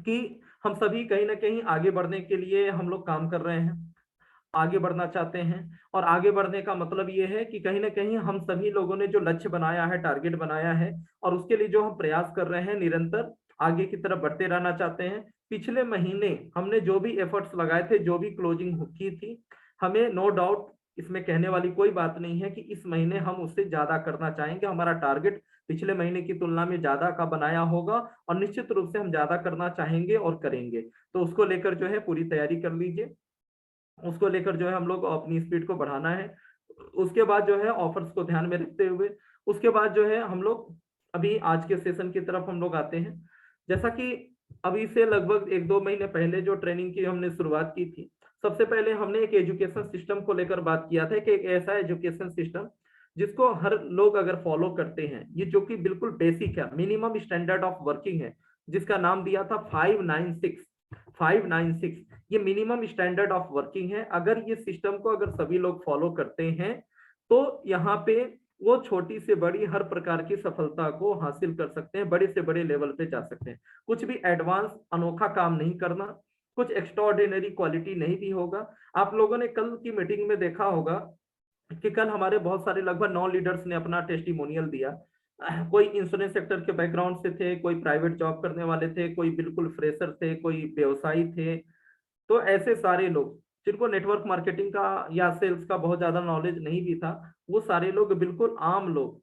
कि हम सभी कहीं ना कहीं आगे बढ़ने के लिए हम लोग काम कर रहे हैं, आगे बढ़ना चाहते हैं। और आगे बढ़ने का मतलब ये है कि कहीं ना कहीं हम सभी लोगों ने जो लक्ष्य बनाया है, टारगेट बनाया है, और उसके लिए जो हम प्रयास कर रहे हैं, निरंतर आगे की तरफ बढ़ते रहना चाहते हैं। पिछले महीने हमने जो भी एफर्ट्स लगाए थे, जो भी क्लोजिंग की थी, हमें नो डाउट इसमें कहने वाली कोई बात नहीं है कि इस महीने हम उससे ज्यादा करना चाहेंगे। हमारा टारगेट पिछले महीने की तुलना में ज्यादा का बनाया होगा, और निश्चित रूप से हम ज्यादा करना चाहेंगे और करेंगे। तो उसको लेकर जो है पूरी तैयारी कर लीजिए। उसको लेकर जो है हम लोग अपनी स्पीड को बढ़ाना है। उसके बाद जो है ऑफर्स को ध्यान में रखते हुए, उसके बाद जो है हम लोग अभी आज के सेशन की तरफ हम लोग आते हैं। जैसा कि अभी से लगभग 1-2 महीने पहले जो ट्रेनिंग की हमने शुरुआत की थी, सबसे पहले हमने एक एजुकेशन सिस्टम को लेकर बात किया था कि एक ऐसा एजुकेशन सिस्टम जिसको हर लोग अगर फॉलो करते हैं, ये जो कि बिल्कुल बेसिक है, मिनिमम स्टैंडर्ड ऑफ वर्किंग है, जिसका नाम दिया था 596। 596 ये मिनिमम स्टैंडर्ड ऑफ वर्किंग है। अगर ये सिस्टम को अगर सभी लोग फॉलो करते हैं, तो यहाँ पे वो छोटी से बड़ी हर प्रकार की सफलता को हासिल कर सकते हैं, बड़े से बड़े लेवल पे जा सकते हैं। कुछ भी एडवांस अनोखा काम नहीं करना, कुछ एक्स्ट्राऑर्डिनरी क्वालिटी नहीं भी होगा। आप लोगों ने कल की मीटिंग में देखा होगा कि कल हमारे बहुत सारे लगभग 9 लीडर्स ने अपना टेस्टिमोनियल दिया। कोई इंश्योरेंस सेक्टर के बैकग्राउंड से थे, कोई प्राइवेट जॉब करने वाले थे, कोई बिल्कुल फ्रेशर थे, कोई व्यवसायी थे। तो ऐसे सारे लोग जिनको नेटवर्क मार्केटिंग का या सेल्स का बहुत ज्यादा नॉलेज नहीं भी था, वो सारे लोग बिल्कुल आम लोग,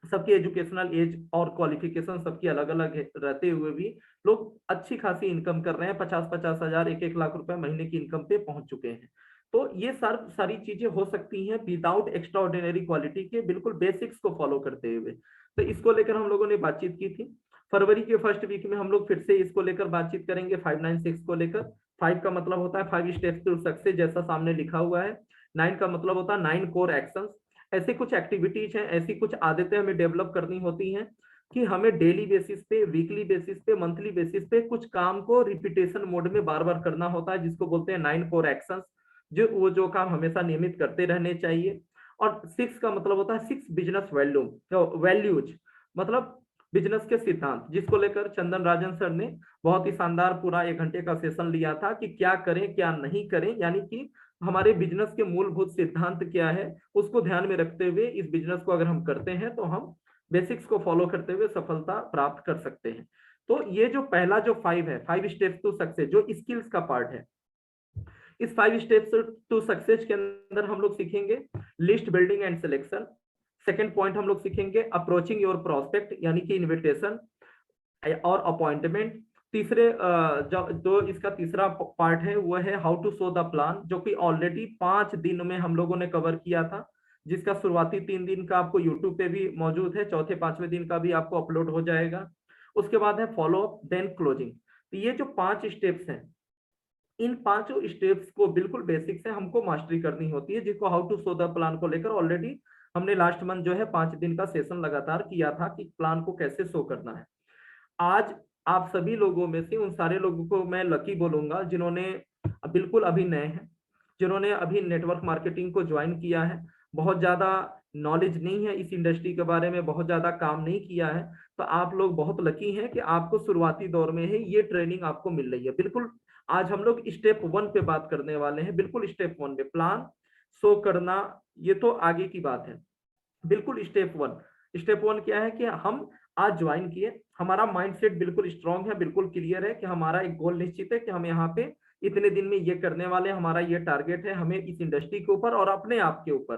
सबकी एजुकेशनल एज और क्वालिफिकेशन सबकी अलग अलग रहते हुए भी लोग अच्छी खासी इनकम कर रहे हैं। 50-50 हजार, 1-1 लाख रुपए महीने की इनकम पे पहुंच चुके हैं। तो ये सारी चीजें हो सकती हैं विदाउट एक्स्ट्रा ऑर्डिनरी क्वालिटी के, बिल्कुल बेसिक्स को फॉलो करते हुए। तो इसको लेकर हम लोगों ने बातचीत की थी। फरवरी के फर्स्ट वीक में हम लोग फिर से इसको लेकर बातचीत करेंगे, 596 को लेकर। 5 का मतलब होता है 5 स्टेप्स टू सक्सेस, जैसा सामने लिखा हुआ है। 9 का मतलब होता है 9 कोर एक्शंस। ऐसी कुछ एक्टिविटीज हैं, ऐसी कुछ आदतें हमें डेवलप करनी होती हैं कि हमें डेली बेसिस पे, वीकली बेसिस पे, मंथली बेसिस पे कुछ काम को रिपीटेशन मोड में बार बार करना होता है, जिसको बोलते हैं 9 कोर एक्शंस। जो काम हमेशा नियमित करते रहने चाहिए। और 6 का मतलब होता है 6 बिजनेस वैल्यूज, मतलब बिजनेस के सिद्धांत, जिसको लेकर चंदन राजन सर ने बहुत ही शानदार पूरा 1 घंटे का सेशन लिया था कि क्या करें क्या नहीं करें, यानी कि हमारे बिजनेस के मूलभूत सिद्धांत क्या है, उसको ध्यान में रखते हुए इस बिजनेस को अगर हम करते हैं तो हम बेसिक्स को फॉलो करते हुए सफलता प्राप्त कर सकते हैं। तो ये जो पहला जो 5 है, 5 स्टेप्स टू सक्सेस, जो स्किल्स का पार्ट है, इस 5 स्टेप्स टू सक्सेस के अंदर हम लोग सीखेंगे list building and selection. Second point हम लोग सीखेंगे अप्रोचिंग योर प्रोस्पेक्ट, यानी कि इन्विटेशन और अपॉइंटमेंट। तीसरे जो इसका तीसरा पार्ट है वो है how to show the plan, जो कि ऑलरेडी 5 दिन में हम लोगों ने कवर किया था, जिसका शुरुआती 3 दिन का आपको यूट्यूब पे भी मौजूद है, चौथे पांचवें दिन का भी आपको अपलोड हो जाएगा। उसके बाद है फॉलो अप देन क्लोजिंग। तो ये जो 5 स्टेप्स हैं, इन 5 स्टेप्स को बिल्कुल बेसिक से हमको मास्टरी करनी होती है, जिसको how to show the plan को लेकर ऑलरेडी हमने लास्ट मंथ जो है 5 दिन का सेशन लगातार किया था कि प्लान को कैसे शो करना है। आज आप सभी लोगों में से उन सारे लोगों को मैं लकी बोलूंगा जिन्होंने बिल्कुल अभी नए हैं, जिन्होंने अभी नेटवर्क मार्केटिंग को ज्वाइन किया है, बहुत ज्यादा नॉलेज नहीं है इस इंडस्ट्री के बारे में, बहुत ज्यादा काम नहीं किया है। तो आप लोग बहुत लकी हैं कि आपको शुरुआती दौर में ही ये ट्रेनिंग आपको मिल रही है। बिल्कुल आज हम लोग स्टेप 1 पे बात करने वाले हैं, बिल्कुल स्टेप 1 पे प्लान शो करना, ये तो आगे की बात है। बिल्कुल स्टेप 1 क्या है कि हम आज ज्वाइन किए, हमारा माइंडसेट बिल्कुल स्ट्रांग है, बिल्कुल क्लियर है कि हमारा एक गोल निश्चित है कि हम यहाँ पे इतने दिन में ये करने वाले, हमारा ये टारगेट है, हमें इस इंडस्ट्री के ऊपर और अपने आप के ऊपर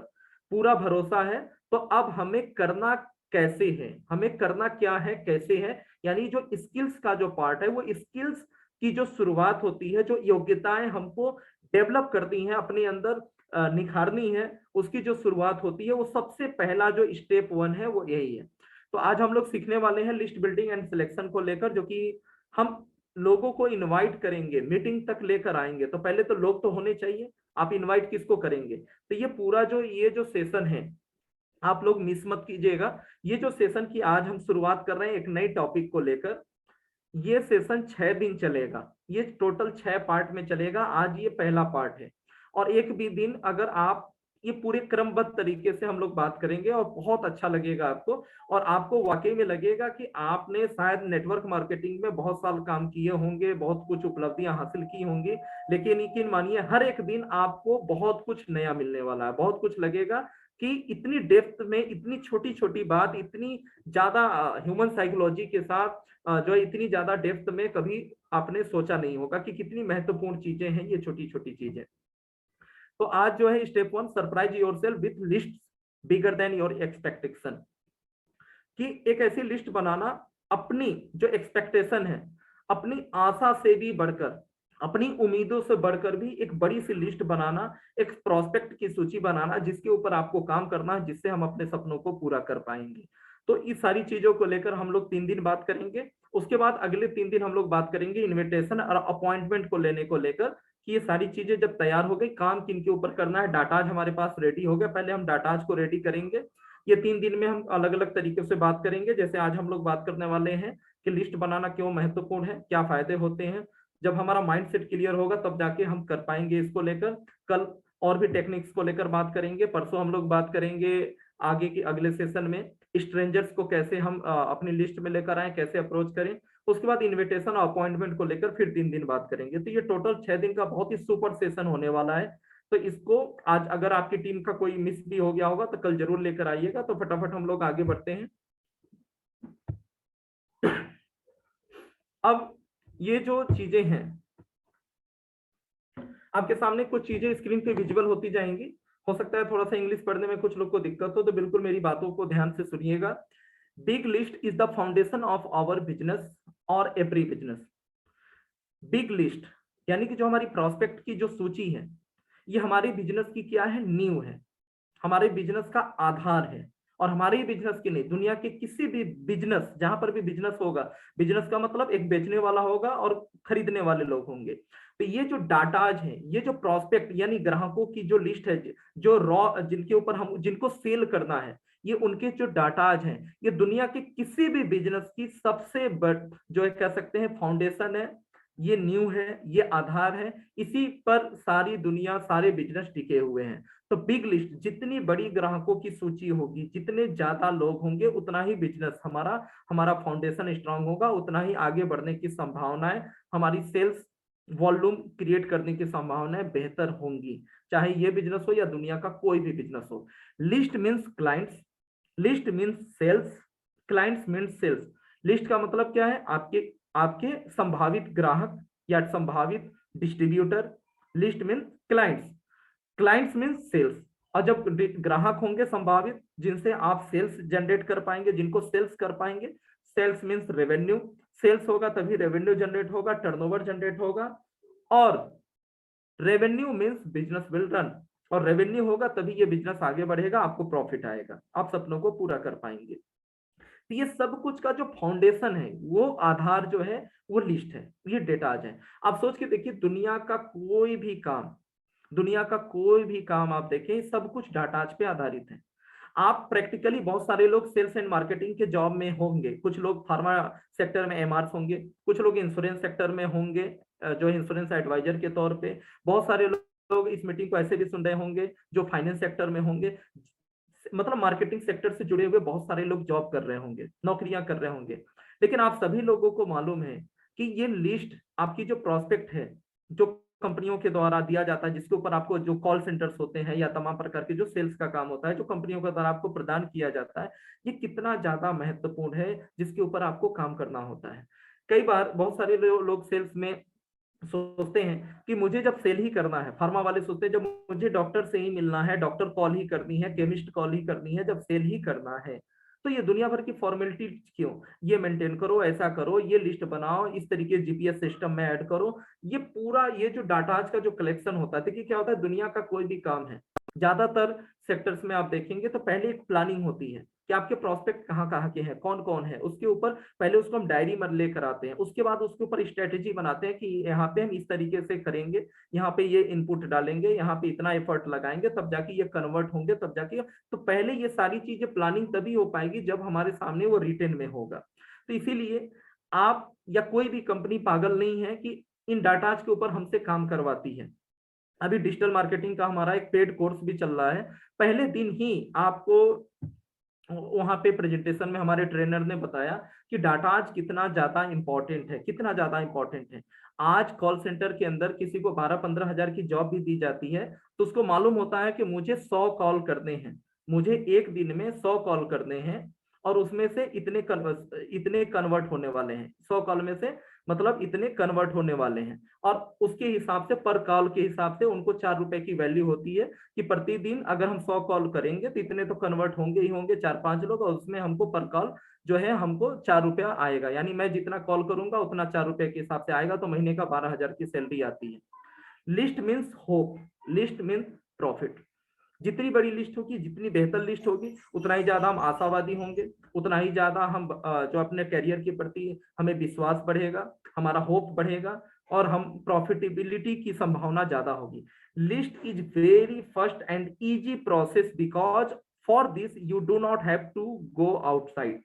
पूरा भरोसा है। तो अब हमें करना कैसे है, हमें करना क्या है, कैसे है, यानी जो स्किल्स का जो पार्ट है, वो स्किल्स की जो शुरुआत होती है, जो योग्यताएं हमको डेवलप करती हैं अपने अंदर, निखारनी है, उसकी जो शुरुआत होती है, वो सबसे पहला जो स्टेप 1 है वो यही है। तो आज हम लोग सीखने वाले हैं लिस्ट बिल्डिंग एंड सिलेक्शन को लेकर, जो कि हम लोगों को इनवाइट करेंगे, मीटिंग तक लेकर आएंगे। तो पहले तो लोग तो होने चाहिए, आप इनवाइट किसको करेंगे। तो ये पूरा ये जो सेशन है, आप लोग मिस मत कीजिएगा। ये जो सेशन की आज हम शुरुआत कर रहे हैं एक नई टॉपिक को लेकर, ये सेशन 6 दिन चलेगा, ये टोटल 6 पार्ट में चलेगा। आज ये पहला पार्ट है, और एक भी दिन अगर आप ये पूरे क्रमबद्ध तरीके से हम लोग बात करेंगे और बहुत अच्छा लगेगा आपको। और आपको वाकई में लगेगा कि आपने शायद नेटवर्क मार्केटिंग में बहुत साल काम किए होंगे, बहुत कुछ उपलब्धियां हासिल की होंगी, लेकिन यकीन मानिए हर एक दिन आपको बहुत कुछ नया मिलने वाला है। बहुत कुछ लगेगा कि इतनी डेप्थ में, इतनी छोटी छोटी बात, इतनी ज्यादा ह्यूमन साइकोलॉजी के साथ जो है इतनी ज्यादा डेप्थ में कभी आपने सोचा नहीं होगा कि कितनी महत्वपूर्ण चीजें हैं ये छोटी छोटी चीजें। तो आज जो है step 1, surprise yourself with list bigger than your expectation, कि एक ऐसी लिस्ट बनाना अपनी जो एक्सपेक्टेशन है, अपनी आशा से भी बढ़कर, अपनी उम्मीदों से बढ़कर भी एक बड़ी सी लिस्ट बनाना, एक प्रोस्पेक्ट की सूची बनाना जिसके ऊपर आपको काम करना है, जिससे हम अपने सपनों को पूरा कर पाएंगे। तो इस सारी चीजों को लेकर हम लोग 3 दिन बात करेंगे। उसके बाद अगले 3 दिन हम लोग बात करेंगे इन्विटेशन और अपॉइंटमेंट को लेने को लेकर, कि ये सारी चीजें जब तैयार हो गई, काम किन के ऊपर करना है, डाटाज हमारे पास रेडी हो गया, पहले हम डाटाज को रेडी करेंगे। ये 3 दिन में हम अलग अलग तरीके से बात करेंगे। जैसे आज हम लोग बात करने वाले हैं कि लिस्ट बनाना क्यों महत्वपूर्ण है, क्या फायदे होते हैं। जब हमारा माइंडसेट क्लियर होगा तब जाके हम कर पाएंगे इसको लेकर। कल और भी टेक्निक्स को लेकर बात करेंगे। परसों हम लोग बात करेंगे आगे की अगले सेशन में स्ट्रेंजर्स को कैसे हम अपनी लिस्ट में लेकर आए, कैसे अप्रोच करें। उसके बाद इन्विटेशन और अपॉइंटमेंट को लेकर फिर 3 दिन बात करेंगे। तो ये टोटल 6 दिन का बहुत ही सुपर सेशन होने वाला है। तो इसको आज अगर आपकी टीम का कोई मिस भी हो गया होगा तो कल जरूर लेकर आइएगा। तो फटाफट हम लोग आगे बढ़ते हैं। अब ये जो चीजें हैं आपके सामने, कुछ चीजें स्क्रीन पे विजुअल होती जाएंगी। हो सकता है थोड़ा सा इंग्लिश पढ़ने में कुछ लोग को दिक्कत हो, तो बिल्कुल मेरी बातों को ध्यान से सुनिएगा। Big list is the foundation of our business और एवरी बिजनेस। बिग लिस्ट यानी कि जो हमारी प्रोस्पेक्ट की जो सूची है, ये हमारे बिजनेस की क्या है, नींव है, हमारे बिजनेस का आधार है। और हमारे ही बिजनेस की नहीं, दुनिया के किसी भी बिजनेस, जहां पर भी बिजनेस होगा, बिजनेस का मतलब एक बेचने वाला होगा और खरीदने वाले लोग होंगे। तो ये जो डाटाज है, ये जो प्रोस्पेक्ट यानी ग्राहकों की जो लिस्ट है, जो रॉ जिनके ऊपर हम जिनको सेल करना है, ये उनके जो डाटाज हैं, ये दुनिया के किसी भी बिजनेस की सबसे बड़ जो है कह सकते हैं फाउंडेशन है, ये न्यू है, ये आधार है। इसी पर सारी दुनिया, सारे बिजनेस टिके हुए हैं। तो बिग लिस्ट, जितनी बड़ी ग्राहकों की सूची होगी, जितने ज्यादा लोग होंगे, उतना ही बिजनेस हमारा हमारा फाउंडेशन स्ट्रांग होगा, उतना ही आगे बढ़ने की संभावनाएं, हमारी सेल्स वॉल्यूम क्रिएट करने की संभावनाएं बेहतर होंगी, चाहे ये बिजनेस हो या दुनिया का कोई भी बिजनेस हो। List means clients, list means sales, clients means sales. List का मतलब क्या है, आपके आपके संभावित ग्राहक या संभावित distributor. List means clients, clients means sales. और जब ग्राहक होंगे संभावित, जिनसे आप सेल्स जनरेट कर पाएंगे, जिनको सेल्स कर पाएंगे, सेल्स मीन्स रेवेन्यू। सेल्स होगा तभी रेवेन्यू जनरेट होगा, टर्नओवर जनरेट होगा। और revenue means business will run, और रेवेन्यू होगा तभी ये बिजनेस आगे बढ़ेगा, आपको प्रॉफिट आएगा, आप सपनों को पूरा कर पाएंगे। तो ये सब कुछ का जो फाउंडेशन है, वो आधार जो है वो लिस्ट है, ये डेटाज है। आप सोच के देखिए, दुनिया का कोई भी काम, दुनिया का कोई भी काम आप देखें, सब कुछ डाटाज पे आधारित है। आप प्रैक्टिकली बहुत सारे लोग सेल्स एंड मार्केटिंग के जॉब में होंगे, कुछ लोग फार्मा सेक्टर में एमआरस होंगे, कुछ लोग इंश्योरेंस सेक्टर में होंगे जो इंश्योरेंस एडवाइजर के तौर पे, बहुत सारे लोग इस मीटिंग को ऐसे भी सुन रहे होंगे जो फाइनेंस सेक्टर में होंगे। मतलब मार्केटिंग सेक्टर से जुड़े हुए बहुत सारे लोग जॉब कर रहे होंगे, नौकरियां कर रहे होंगे। लेकिन आप सभी लोगों को मालूम है कि ये लिस्ट, आपकी जो प्रोस्पेक्ट है, जो कंपनियों के द्वारा दिया जाता है, जिसके ऊपर आपको जो कॉल सेंटर्स होते हैं या तमाम प्रकार के जो सेल्स का काम होता है, जो कंपनियों के द्वारा आपको प्रदान किया जाता है, ये कितना ज्यादा महत्वपूर्ण है, जिसके ऊपर आपको काम करना होता है। कई बार बहुत सारे लोग सेल्स में सोचते हैं कि मुझे जब सेल ही करना है, फार्मा वाले सोचते हैं जब मुझे डॉक्टर से ही मिलना है, डॉक्टर कॉल ही करनी है, केमिस्ट कॉल ही करनी है, जब सेल ही करना है, तो ये दुनिया भर की फॉर्मेलिटी क्यों, ये मेंटेन करो, ऐसा करो, ये लिस्ट बनाओ, इस तरीके जीपीएस सिस्टम में ऐड करो। ये पूरा ये जो डाटाज का जो कलेक्शन होता है, देखिए क्या होता है, दुनिया का कोई भी काम है, ज्यादातर सेक्टर्स में आप देखेंगे तो पहले एक प्लानिंग होती है कि आपके प्रोस्पेक्ट कहाँ कहाँ के हैं, कौन कौन है, उसके ऊपर पहले उसको हम डायरी में लेकर आते हैं, उसके बाद उसके ऊपर स्ट्रेटेजी बनाते हैं कि यहाँ पे हम इस तरीके से करेंगे, यहाँ पे ये इनपुट डालेंगे, यहाँ पे इतना एफर्ट लगाएंगे, तब जाके ये कन्वर्ट होंगे, तब जाके। तो पहले ये सारी चीजें प्लानिंग तभी हो पाएगी जब हमारे सामने वो रिटेन में होगा। तो इसीलिए आप या कोई भी कंपनी पागल नहीं है कि इन डाटाज के ऊपर हमसे काम करवाती है। अभी डिजिटल मार्केटिंग का हमारा एक पेड कोर्स भी चल रहा है। पहले दिन ही आपको वहां पे प्रेजेंटेशन में हमारे ट्रेनर ने बताया कि डाटा आज कितना ज्यादा इंपॉर्टेंट है, कितना ज्यादा इंपॉर्टेंट है। आज कॉल सेंटर के अंदर किसी को 12-15 हजार की जॉब भी दी जाती है, तो उसको मालूम होता है कि मुझे 100 कॉल करने हैं, मुझे एक दिन में 100 कॉल करने हैं, और उसमें से इतने कन्वर्ट होने वाले हैं, 100 कॉल में से मतलब इतने कन्वर्ट होने वाले हैं। और उसके हिसाब से पर कॉल के हिसाब से उनको 4 रुपए की वैल्यू होती है कि प्रतिदिन अगर हम 100 कॉल करेंगे तो इतने तो कन्वर्ट होंगे ही होंगे, 4-5 लोग, और उसमें हमको पर कॉल जो है हमको 4 रुपया आएगा। यानी मैं जितना कॉल करूंगा उतना 4 रुपए के हिसाब से आएगा, तो महीने का 12 हजार की सैलरी आती है। List means hope, list means profit. जितनी बड़ी लिस्ट होगी, जितनी बेहतर लिस्ट होगी, उतना ही ज्यादा हम आशावादी होंगे, उतना ही ज्यादा हम जो अपने करियर के प्रति हमें विश्वास बढ़ेगा, हमारा होप बढ़ेगा, और हम प्रॉफिटेबिलिटी की संभावना ज्यादा होगी। List is very first and easy process because for this you do not have to go outside.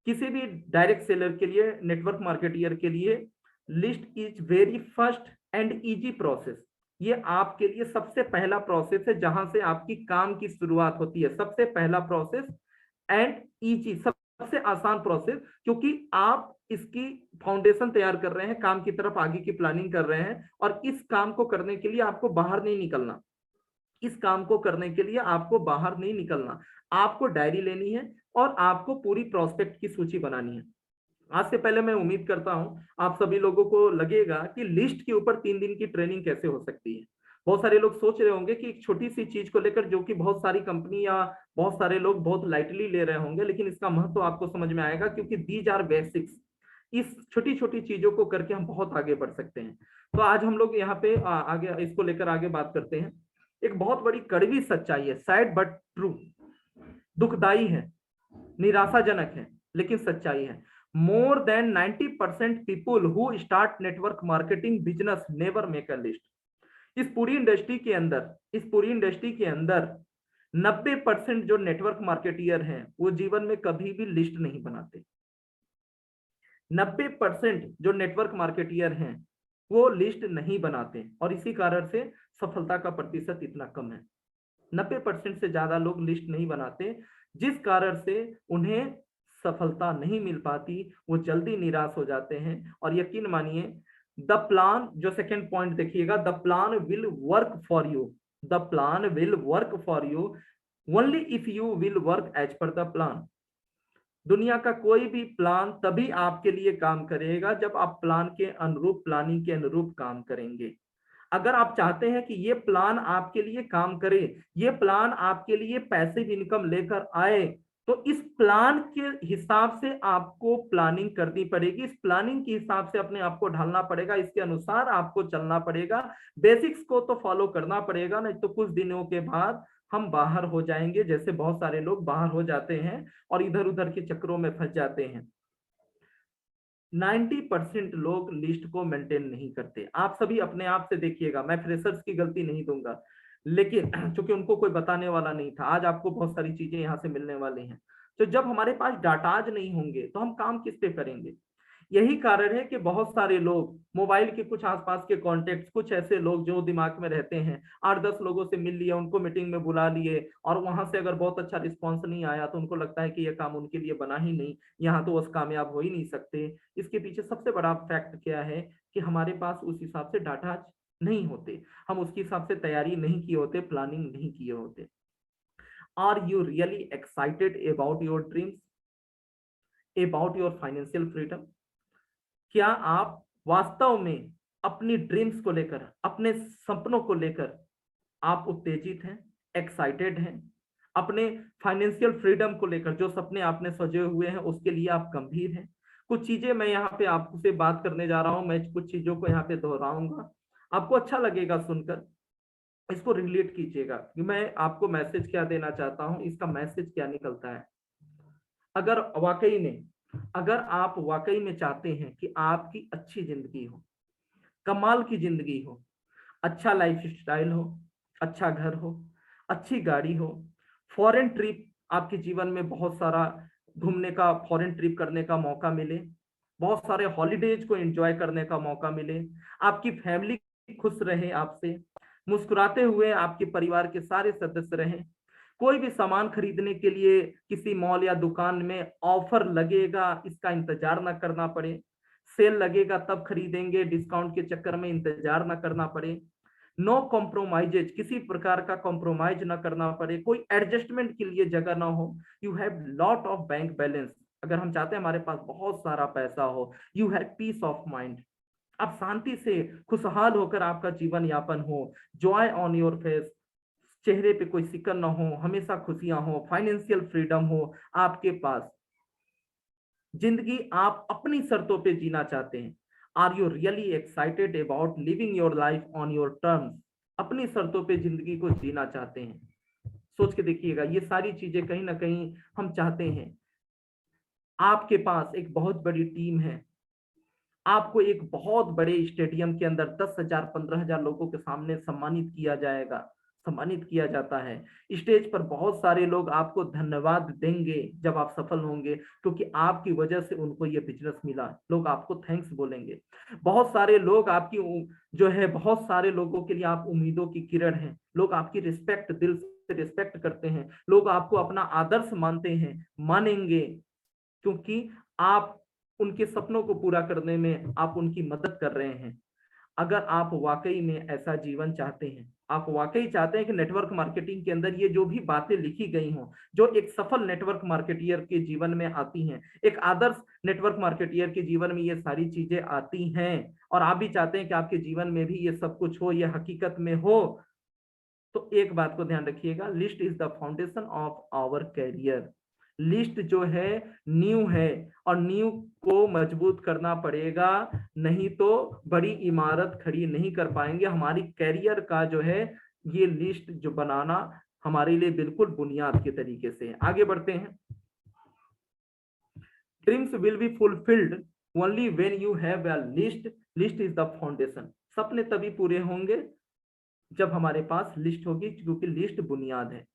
किसी भी डायरेक्ट सेलर के लिए, नेटवर्क मार्केटियर के लिए list is very first and easy process. ये आपके लिए सबसे पहला प्रोसेस है जहां से आपकी काम की शुरुआत होती है, सबसे पहला प्रोसेस एंड इजी, सबसे आसान प्रोसेस, क्योंकि आप इसकी फाउंडेशन तैयार कर रहे हैं, काम की तरफ आगे की प्लानिंग कर रहे हैं, और इस काम को करने के लिए आपको बाहर नहीं निकलना। इस काम को करने के लिए आपको बाहर नहीं निकलना, आपको डायरी लेनी है और आपको पूरी प्रोस्पेक्ट की सूची बनानी है। आज से पहले मैं उम्मीद करता हूं आप सभी लोगों को लगेगा कि लिस्ट के ऊपर 3 दिन की ट्रेनिंग कैसे हो सकती है। बहुत सारे लोग सोच रहे होंगे कि एक छोटी सी चीज को लेकर, जो कि बहुत सारी कंपनी या बहुत सारे लोग बहुत लाइटली ले रहे होंगे, लेकिन इसका महत्व तो आपको समझ में आएगा, क्योंकि दीज आर बेसिक्स। इस छोटी छोटी चीजों को करके हम बहुत आगे बढ़ सकते हैं। तो आज हम लोग यहाँ पे आगे इसको लेकर आगे बात करते हैं। एक बहुत बड़ी कड़वी सच्चाई है, सैड बट ट्रू, दुखदाई है, निराशाजनक है, लेकिन सच्चाई है। More than 90% people who start network marketing business never make a list. इस पूरी इंडस्ट्री के अंदर 90% जो नेटवर्क मार्केटियर हैं वो जीवन में कभी भी लिस्ट नहीं बनाते। 90% जो नेटवर्क मार्केटियर हैं वो लिस्ट नहीं बनाते, और इसी कारण से सफलता का प्रतिशत इतना कम है। 90% से ज्यादा लोग लिस्ट नहीं बनाते, जिस कारण से उन्हें सफलता नहीं मिल पाती, वो जल्दी निराश हो जाते हैं। और यकीन मानिए, द प्लान, जो सेकंड पॉइंट देखिएगा, the plan will work for you, the plan will work for you only if you will work as per the plan. दुनिया का कोई भी प्लान तभी आपके लिए काम करेगा जब आप प्लान के अनुरूप, प्लानिंग के अनुरूप काम करेंगे। अगर आप चाहते हैं कि ये प्लान आपके लिए काम करे, ये प्लान आपके लिए पैसिव इनकम लेकर आए, तो इस प्लान के हिसाब से आपको प्लानिंग करनी पड़ेगी, इस प्लानिंग के हिसाब से अपने आप को ढालना पड़ेगा, इसके अनुसार आपको चलना पड़ेगा, बेसिक्स को तो फॉलो करना पड़ेगा, नहीं तो कुछ दिनों के बाद हम बाहर हो जाएंगे, जैसे बहुत सारे लोग बाहर हो जाते हैं और इधर उधर के चक्रों में फंस जाते हैं। 90% लोग लिस्ट को मेंटेन नहीं करते। आप सभी अपने आप से देखिएगा, मैं फ्रेशर्स की गलती नहीं दूंगा, लेकिन चूंकि उनको कोई बताने वाला नहीं था, आज आपको बहुत सारी चीजें यहाँ से मिलने वाली हैं। तो जब हमारे पास डाटाज नहीं होंगे तो हम काम किस पे करेंगे। यही कारण है कि बहुत सारे लोग मोबाइल के कुछ आसपास के कॉन्टेक्ट, कुछ ऐसे लोग जो दिमाग में रहते हैं, 8-10 लोगों से मिल लिया, उनको मीटिंग में बुला लिए, और वहां से अगर बहुत अच्छा रिस्पॉन्स नहीं आया तो उनको लगता है कि यह काम उनके लिए बना ही नहीं, यहाँ तो बस कामयाब हो ही नहीं सकते। इसके पीछे सबसे बड़ा फैक्ट क्या है कि हमारे पास उस हिसाब से डाटा नहीं होते, हम उसके हिसाब से तैयारी नहीं किए होते, प्लानिंग नहीं किए होते। Are you really excited about your dreams, about your financial freedom? क्या आप वास्तव में अपनी ड्रीम्स को लेकर, अपने सपनों को लेकर आप उत्तेजित हैं, एक्साइटेड हैं? अपने फाइनेंशियल फ्रीडम को लेकर, जो सपने आपने सजे हुए हैं उसके लिए आप गंभीर हैं? कुछ चीजें मैं यहाँ पे आपसे बात करने जा रहा हूं, मैं कुछ चीजों को यहाँ पे दोहराऊंगा, आपको अच्छा लगेगा सुनकर, इसको रिलेट कीजिएगा कि मैं आपको मैसेज क्या देना चाहता हूं, इसका मैसेज क्या निकलता है। अगर वाकई में, अगर आप वाकई में चाहते हैं कि आपकी अच्छी जिंदगी हो, कमाल की जिंदगी हो, अच्छा लाइफ स्टाइल हो, अच्छा घर हो, अच्छी गाड़ी हो, फॉरेन ट्रिप आपके जीवन में बहुत सारा घूमने का, फॉरेन ट्रिप करने का मौका मिले, बहुत सारे हॉलीडेज को एंजॉय करने का मौका मिले, आपकी फैमिली खुश रहे आपसे, मुस्कुराते हुए आपके परिवार के सारे सदस्य रहें। कोई भी सामान खरीदने के लिए किसी मॉल या दुकान में ऑफर लगेगा, इसका इंतजार ना करना पड़े। सेल लगेगा तब खरीदेंगे, डिस्काउंट के चक्कर में इंतजार ना करना पड़े। नो कॉम्प्रोमाइजेज, किसी प्रकार का कॉम्प्रोमाइज ना करना पड़े, कोई एडजस्टमेंट के लिए जगह ना हो। You have lot of bank balance, अगर हम चाहते हैं हमारे पास बहुत सारा पैसा हो। You have piece of mind, आप शांति से खुशहाल होकर आपका जीवन यापन हो। जॉय ऑन योर फेस, चेहरे पे कोई सिकन ना हो, हमेशा खुशियां हो, फाइनेंशियल फ्रीडम हो आपके पास। जिंदगी आप अपनी शर्तों पे जीना चाहते हैं। Are you really excited about living your life on your terms, अपनी शर्तों पे जिंदगी को जीना चाहते हैं। सोच के देखिएगा, ये सारी चीजें कहीं ना कहीं हम चाहते हैं। आपके पास एक बहुत बड़ी टीम है, आपको एक बहुत बड़े स्टेडियम के अंदर 10,000 15,000 लोगों के सामने सम्मानित किया जाएगा, सम्मानित किया जाता है। स्टेज पर बहुत सारे लोग आपको धन्यवाद देंगे जब आप सफल होंगे, क्योंकि आपकी वजह से उनको ये बिजनेस मिला। लोग आपको थैंक्स बोलेंगे। बहुत सारे लोग आपकी जो है, बहुत सारे लोगों के लिए आप उम्मीदों की किरण हैं। लोग आपकी रिस्पेक्ट, दिल से रिस्पेक्ट करते हैं। लोग आपको अपना आदर्श मानते हैं, मानेंगे, क्योंकि आप उनके सपनों को पूरा करने में आप उनकी मदद कर रहे हैं। अगर आप वाकई में ऐसा जीवन चाहते हैं, आप वाकई चाहते हैं कि नेटवर्क मार्केटिंग के अंदर ये जो भी बातें लिखी गई हों, जो एक सफल नेटवर्क मार्केटियर के जीवन में आती हैं, एक आदर्श नेटवर्क मार्केटियर के जीवन में ये सारी चीजें आती हैं, और आप भी चाहते हैं कि आपके जीवन में भी ये सब कुछ हो, ये हकीकत में हो, तो एक बात को ध्यान रखिएगा, list is the foundation of our career. List जो है नींव है, और नींव को मजबूत करना पड़ेगा, नहीं तो बड़ी इमारत खड़ी नहीं कर पाएंगे। हमारी कैरियर का जो है ये लिस्ट जो बनाना हमारे लिए बिल्कुल बुनियाद के तरीके से। आगे बढ़ते हैं। Dreams will be fulfilled only when you have a list. List is the foundation. सपने तभी पूरे होंगे जब हमारे पास लिस्ट होगी, क्योंकि लिस्ट बुनियाद है।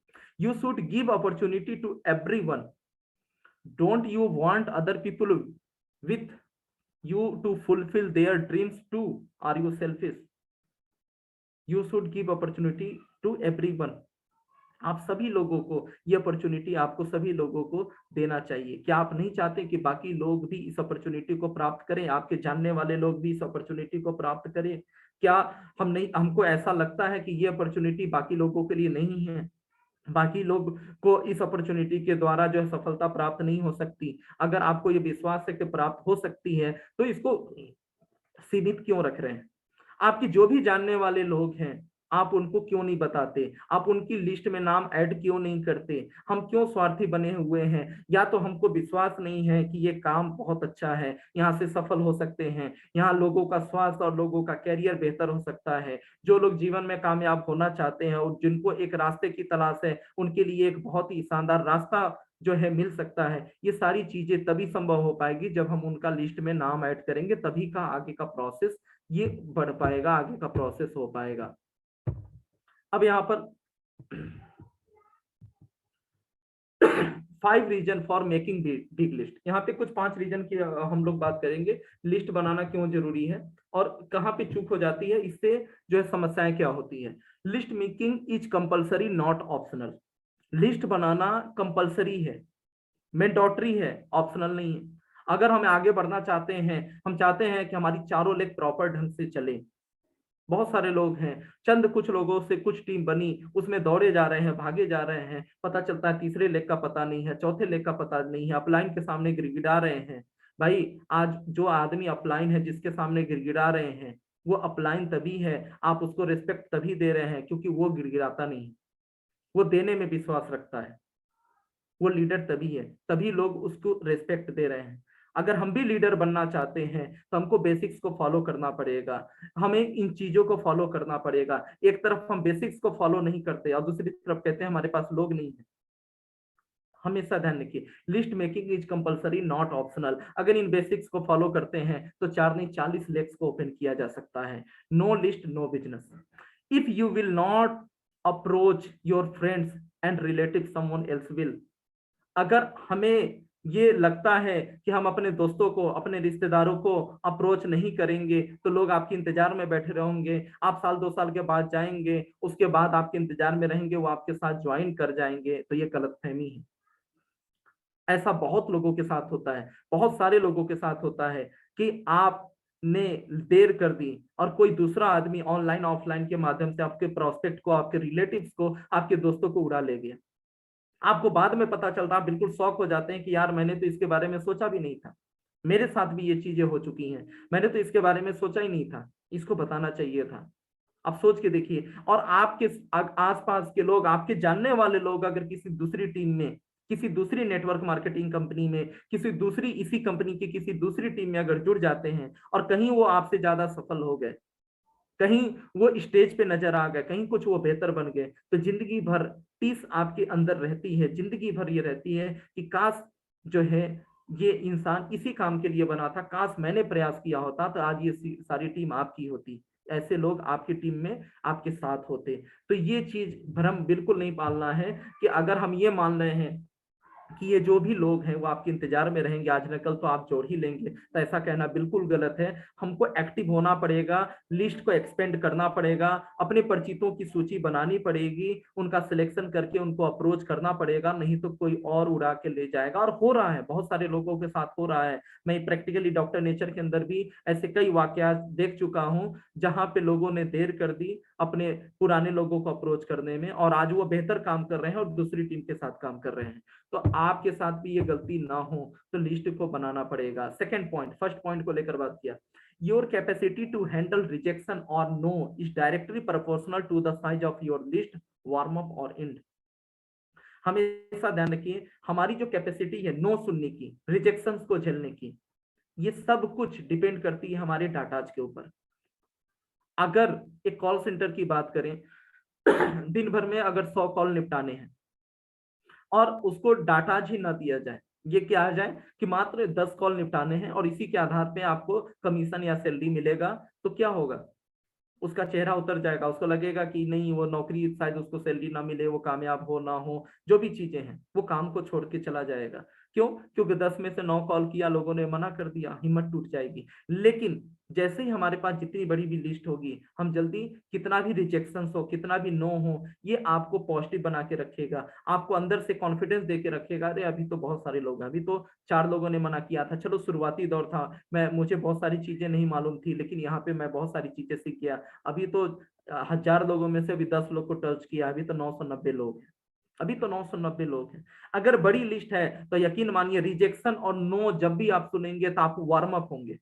You should give opportunity to everyone. Don't you want other people with you to fulfill their dreams too? Are you selfish? You should give opportunity to everyone. आप सभी लोगों को ये अपॉर्चुनिटी, आपको सभी लोगों को देना चाहिए। क्या आप नहीं चाहते कि बाकी लोग भी इस अपॉर्चुनिटी को प्राप्त करें, आपके जानने वाले लोग भी इस अपॉर्चुनिटी को प्राप्त करें? क्या हम नहीं, हमको ऐसा लगता है कि ये अपॉर्चुनिटी बाकी लोगों के लिए नहीं है, बाकी लोग को इस अपॉर्चुनिटी के द्वारा जो है सफलता प्राप्त नहीं हो सकती? अगर आपको ये विश्वास है कि प्राप्त हो सकती है, तो इसको सीमित क्यों रख रहे हैं? आपकी जो भी जानने वाले लोग हैं, आप उनको क्यों नहीं बताते? आप उनकी लिस्ट में नाम ऐड क्यों नहीं करते? हम क्यों स्वार्थी बने हुए हैं? या तो हमको विश्वास नहीं है कि ये काम बहुत अच्छा है, यहाँ से सफल हो सकते हैं, यहाँ लोगों का स्वास्थ्य और लोगों का कैरियर बेहतर हो सकता है। जो लोग जीवन में कामयाब होना चाहते हैं और जिनको एक रास्ते की तलाश है, उनके लिए एक बहुत ही शानदार रास्ता जो है मिल सकता है। ये सारी चीजें तभी संभव हो पाएगी जब हम उनका लिस्ट में नाम ऐड करेंगे, तभी का आगे का प्रोसेस ये बढ़ पाएगा, आगे का प्रोसेस हो पाएगा। अब यहाँ पर 5 reason for making big list, यहाँ पे कुछ 5 रीजन की हम लोग बात करेंगे। लिस्ट बनाना क्यों जरूरी है और कहाँ पे चूक हो जाती है, इससे जो है समस्याएं क्या होती है। List making is compulsory not optional. List banana compulsory है, मैंडेटरी है, ऑप्शनल नहीं है। अगर हम आगे बढ़ना चाहते हैं, हम चाहते हैं कि हमारी चारों लेग प्रॉपर ढंग से चले। बहुत सारे लोग हैं, चंद कुछ लोगों से कुछ टीम बनी, उसमें दौड़े जा रहे हैं, भागे जा रहे हैं, पता चलता है तीसरे लेग का पता नहीं है, चौथे लेग का पता नहीं है, अपलाइन के सामने गिड़गिड़ा रहे हैं। भाई, आज जो आदमी अपलाइन है, जिसके सामने गिड़गिड़ा रहे हैं, वो अपलाइन तभी है, आप उसको रिस्पेक्ट तभी दे रहे हैं क्योंकि वो गिड़गिड़ाता नहीं, वो देने में विश्वास रखता है, वो लीडर तभी है, तभी लोग उसको रिस्पेक्ट दे रहे हैं। अगर हम भी लीडर बनना चाहते हैं तो हमको बेसिक्स को फॉलो करना पड़ेगा, हमें इन चीजों को फॉलो करना पड़ेगा। एक तरफ हम बेसिक्स को फॉलो नहीं करते और दूसरी तरफ कहते हैं हमारे पास लोग नहीं है। हमेशा ध्यान रखिए, list making is compulsory not optional. अगर इन बेसिक्स को फॉलो करते हैं तो 4 नहीं 40 लेग्स को ओपन किया जा सकता है। No list no business. If you will not approach your friends and relative, someone else will. अगर हमें ये लगता है कि हम अपने दोस्तों को, अपने रिश्तेदारों को अप्रोच नहीं करेंगे तो लोग आपके इंतजार में बैठे रहेंगे, आप साल 2 साल के बाद जाएंगे, उसके बाद आपके इंतजार में रहेंगे, वो आपके साथ ज्वाइन कर जाएंगे, तो ये गलतफहमी है। ऐसा बहुत लोगों के साथ होता है, बहुत सारे लोगों के साथ होता है कि आपने देर कर दी और कोई दूसरा आदमी ऑनलाइन ऑफलाइन के माध्यम से आपके प्रोस्पेक्ट को, आपके रिलेटिव्स को, आपके दोस्तों को उड़ा ले गया। आपको बाद में पता चलता है, आप बिल्कुल शॉक हो जाते हैं कि यार मैंने तो इसके बारे में सोचा भी नहीं था, मेरे साथ भी ये चीजें हो चुकी हैं, मैंने तो इसके बारे में सोचा ही नहीं था, इसको बताना चाहिए था। आप सोच के देखिए। और आपके आसपास के लोग, आपके जानने वाले लोग अगर किसी दूसरी टीम में, किसी दूसरी नेटवर्क मार्केटिंग कंपनी में, किसी दूसरी इसी कंपनी की किसी दूसरी टीम में अगर जुड़ जाते हैं और कहीं वो आपसे ज्यादा सफल हो गए, कहीं वो स्टेज पे नजर आ गए, कहीं कुछ वो बेहतर बन गए, तो जिंदगी भर टीस आपके अंदर रहती है, जिंदगी भर ये रहती है कि काश जो है ये इंसान इसी काम के लिए बना था, काश मैंने प्रयास किया होता तो आज ये सारी टीम आपकी होती, ऐसे लोग आपकी टीम में आपके साथ होते। तो ये चीज भ्रम बिल्कुल नहीं पालना है कि अगर हम ये मान रहे हैं कि ये जो भी लोग हैं वो आपके इंतजार में रहेंगे, आज न कल तो आप जोड़ ही लेंगे, तो ऐसा कहना बिल्कुल गलत है। हमको एक्टिव होना पड़ेगा, लिस्ट को एक्सपेंड करना पड़ेगा, अपने परिचितों की सूची बनानी पड़ेगी, उनका सिलेक्शन करके उनको अप्रोच करना पड़ेगा, नहीं तो कोई और उड़ा के ले जाएगा। और हो रहा है, बहुत सारे लोगों के साथ हो रहा है। मैं प्रैक्टिकली डॉक्टर नेचर के अंदर भी ऐसे कई वाकयात देख चुका हूं जहां पे लोगों ने देर कर दी अपने पुराने लोगों को अप्रोच करने में, और आज वो बेहतर काम कर रहे हैं और दूसरी टीम के साथ काम कर रहे हैं। तो आपके साथ भी ये गलती ना हो, तो लिस्ट को बनाना पड़ेगा। सेकंड पॉइंट, फर्स्ट पॉइंट को लेकर बात किया, your capacity to handle rejection और no is directly proportional to the size of your list, warm up और एंड। हमेशा ध्यान रखिए, हमारी जो कैपेसिटी है नो सुनने की, रिजेक्शंस को झेलने की, ये सब कुछ डिपेंड करती है हमारे डाटाज के ऊपर। अगर एक कॉल सेंटर की बात करें, दिन भर में अगर 100 कॉल निपटाने हैं और उसको डाटा ही ना दिया जाए, ये क्या आ जाए कि मात्र 10 कॉल निपटाने हैं और इसी के आधार पे आपको कमीशन या सैलरी मिलेगा, तो क्या होगा? उसका चेहरा उतर जाएगा, उसको लगेगा कि नहीं, वो नौकरी शायद उसको सैलरी ना मिले, वो कामयाब हो ना हो, जो भी चीजें हैं, वो काम को छोड़ के चला जाएगा। क्यों? क्योंकि 10 में से 9 कॉल किया, लोगों ने मना कर दिया, हिम्मत टूट जाएगी। लेकिन जैसे ही हमारे पास जितनी बड़ी भी लिस्ट होगी, हम जल्दी, कितना भी रिजेक्शन हो, कितना भी नो हो, ये आपको पॉजिटिव बना के रखेगा, आपको अंदर से कॉन्फिडेंस दे के रखेगा। अरे अभी तो बहुत सारे लोग हैं, अभी तो 4 लोगों ने मना किया था, चलो शुरुआती दौर था, मुझे बहुत सारी चीजें नहीं मालूम थी, लेकिन यहाँ पे मैं बहुत सारी चीजें सीख गया। अभी तो 1000 लोगों में से अभी 10 लोग को टच किया, अभी तो 990 लोग हैं, अभी तो 990 लोग हैं। अगर बड़ी लिस्ट है तो यकीन मानिए, रिजेक्शन और नो जब भी आप सुनेंगे तो आप वार्म अप होंगे,